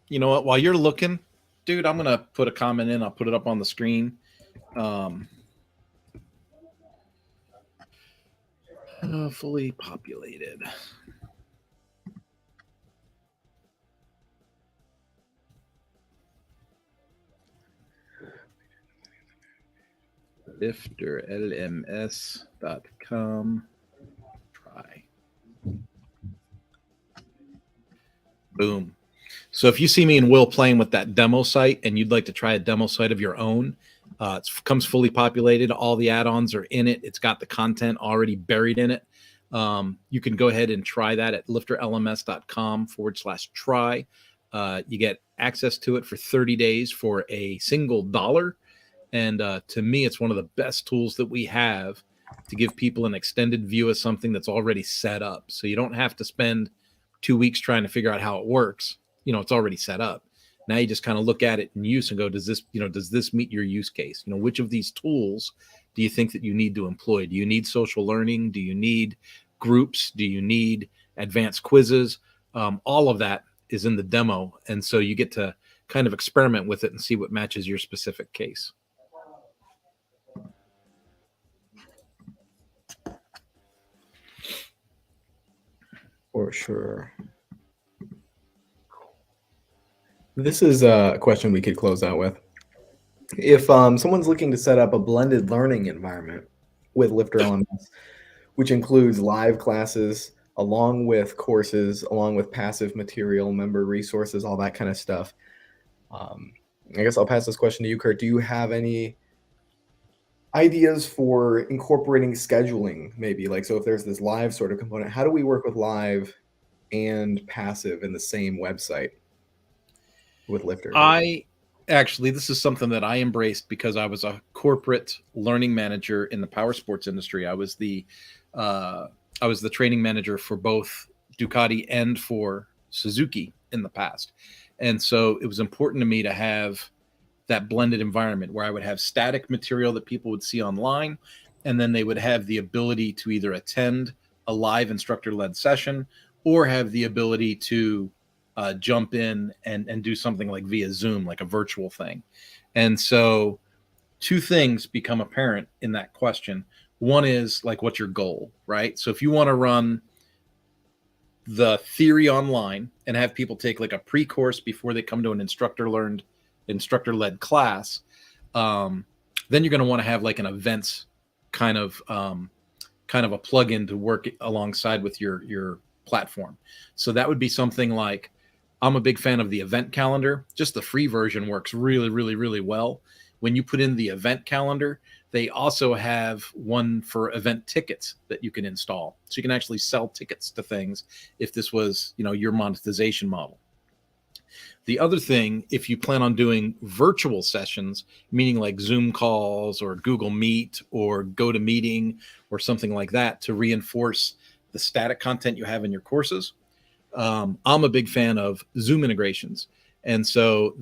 You know what? While you're looking, dude, I'm gonna put a comment in. I'll put it up on the screen. Fully populated. LifterLMS.com. Try. Boom. So if you see me and Will playing with that demo site and you'd like to try a demo site of your own, it comes fully populated. All the add-ons are in it. It's got the content already buried in it. You can go ahead and try that at lifterlms.com/try. You get access to it for 30 days for a single $1. And to me, it's one of the best tools that we have to give people an extended view of something that's already set up. So you don't have to spend 2 weeks trying to figure out how it works. It's already set up. Now you just kind of look at it in use and go, does this meet your use case? Which of these tools do you think that you need to employ? Do you need social learning? Do you need groups? Do you need advanced quizzes? All of that is in the demo. And so you get to kind of experiment with it and see what matches your specific case. For sure. This is a question we could close out with. If someone's looking to set up a blended learning environment with Lifter LMS, which includes live classes, along with courses, along with passive material, member resources, all that kind of stuff. I guess I'll pass this question to you, Kurt. Do you have any ideas for incorporating scheduling, maybe? Like, so if there's this live sort of component, how do we work with live and passive in the same website with Lifter? This is something that I embraced because I was a corporate learning manager in the power sports industry. I was the training manager for both Ducati and for Suzuki in the past. And so it was important to me to have that blended environment where I would have static material that people would see online, and then they would have the ability to either attend a live instructor-led session or have the ability to jump in and do something like via Zoom, like a virtual thing. And so two things become apparent in that question. One is like, what's your goal, right? So if you want to run the theory online and have people take like a pre-course before they come to an instructor-led class, then you're going to want to have like an events kind of a plug-in to work alongside with your platform. So that would be something like I'm a big fan of the event calendar. Just the free version works really, really, really well. When you put in the event calendar, they also have one for event tickets that you can install. So you can actually sell tickets to things if this was, your monetization model. The other thing, if you plan on doing virtual sessions, meaning like Zoom calls or Google Meet or GoToMeeting or something like that to reinforce the static content you have in your courses, I'm a big fan of Zoom integrations. And so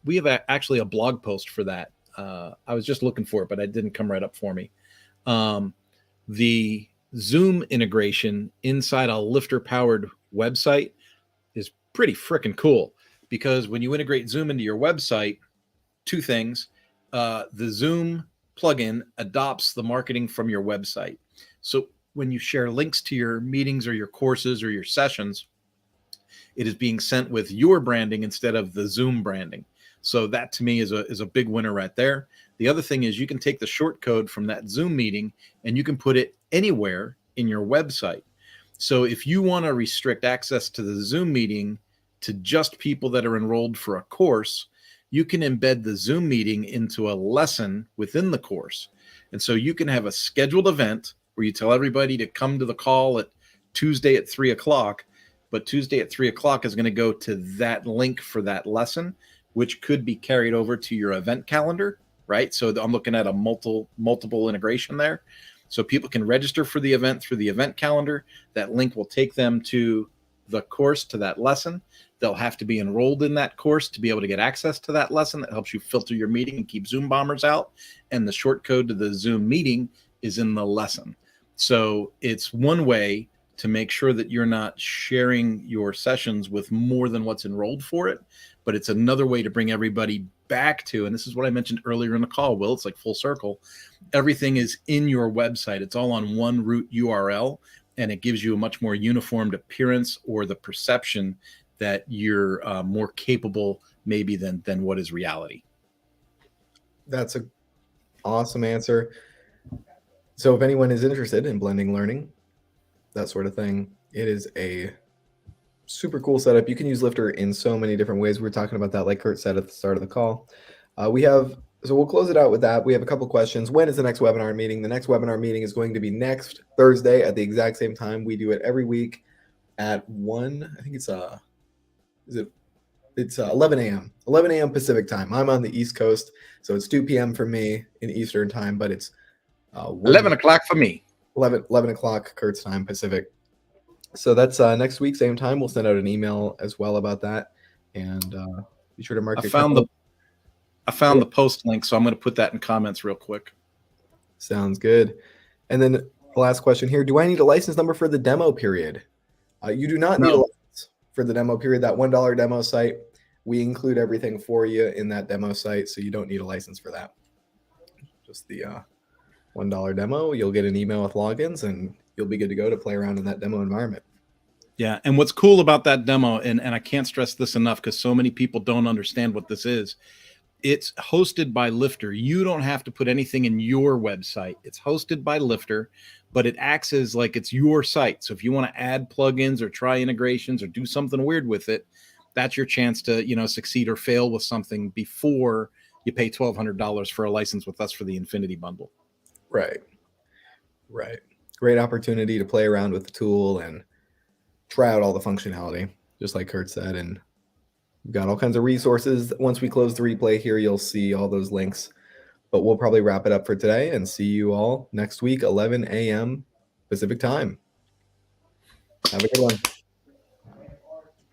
we have actually a blog post for that. I was just looking for it, but it didn't come right up for me. The Zoom integration inside a Lifter powered website is pretty freaking cool, because when you integrate Zoom into your website, two things, the Zoom plugin adopts the marketing from your website. So when you share links to your meetings or your courses or your sessions, it is being sent with your branding instead of the Zoom branding. So that to me is a big winner right there. The other thing is you can take the short code from that Zoom meeting and you can put it anywhere in your website. So if you want to restrict access to the Zoom meeting to just people that are enrolled for a course, you can embed the Zoom meeting into a lesson within the course. And so you can have a scheduled event where you tell everybody to come to the call at Tuesday at 3:00, but Tuesday at 3:00 is going to go to that link for that lesson, which could be carried over to your event calendar, right? So I'm looking at a multiple integration there. So people can register for the event through the event calendar. That link will take them to the course, to that lesson. They'll have to be enrolled in that course to be able to get access to that lesson. That helps you filter your meeting and keep Zoom bombers out. And the short code to the Zoom meeting is in the lesson. So it's one way to make sure that you're not sharing your sessions with more than what's enrolled for it. But it's another way to bring everybody back to, and this is what I mentioned earlier in the call, Will, it's like full circle. Everything is in your website. It's all on one root URL, and it gives you a much more uniformed appearance or the perception that you're more capable maybe than what is reality. That's an awesome answer. So if anyone is interested in blending learning, that sort of thing, it is a super cool setup. You can use Lifter in so many different ways. We were talking about that, like Kurt said at the start of the call. So we'll close it out with that. We have a couple questions. When is the next webinar meeting? The next webinar meeting is going to be next Thursday at the exact same time. We do it every week at 1, I think it's 11 a.m. 11 a.m. Pacific time. I'm on the East Coast, so it's 2 p.m. for me in Eastern time, but it's 11 o'clock for me. 11 o'clock Kurt's time Pacific. So that's next week, same time. We'll send out an email as well about that, and be sure to mark. I found the post link, so I'm going to put that in comments real quick. Sounds good. And then the last question here: do I need a license number for the demo period? You do not need a license for the demo period. That $1 demo site, we include everything for you in that demo site, so you don't need a license for that. Just the $1 demo. You'll get an email with logins, and you'll be good to go to play around in that demo environment. Yeah, and what's cool about that demo, and I can't stress this enough because so many people don't understand what this is, it's hosted by Lifter. You don't have to put anything in your website. It's hosted by Lifter, but it acts as like it's your site. So if you want to add plugins or try integrations or do something weird with it, that's your chance to, succeed or fail with something before you pay $1,200 for a license with us for the Infinity Bundle. Right. Great opportunity to play around with the tool and try out all the functionality, just like Kurt said. And we've got all kinds of resources. Once we close the replay here, you'll see all those links. But we'll probably wrap it up for today and see you all next week, 11 a.m. Pacific time. Have a good one.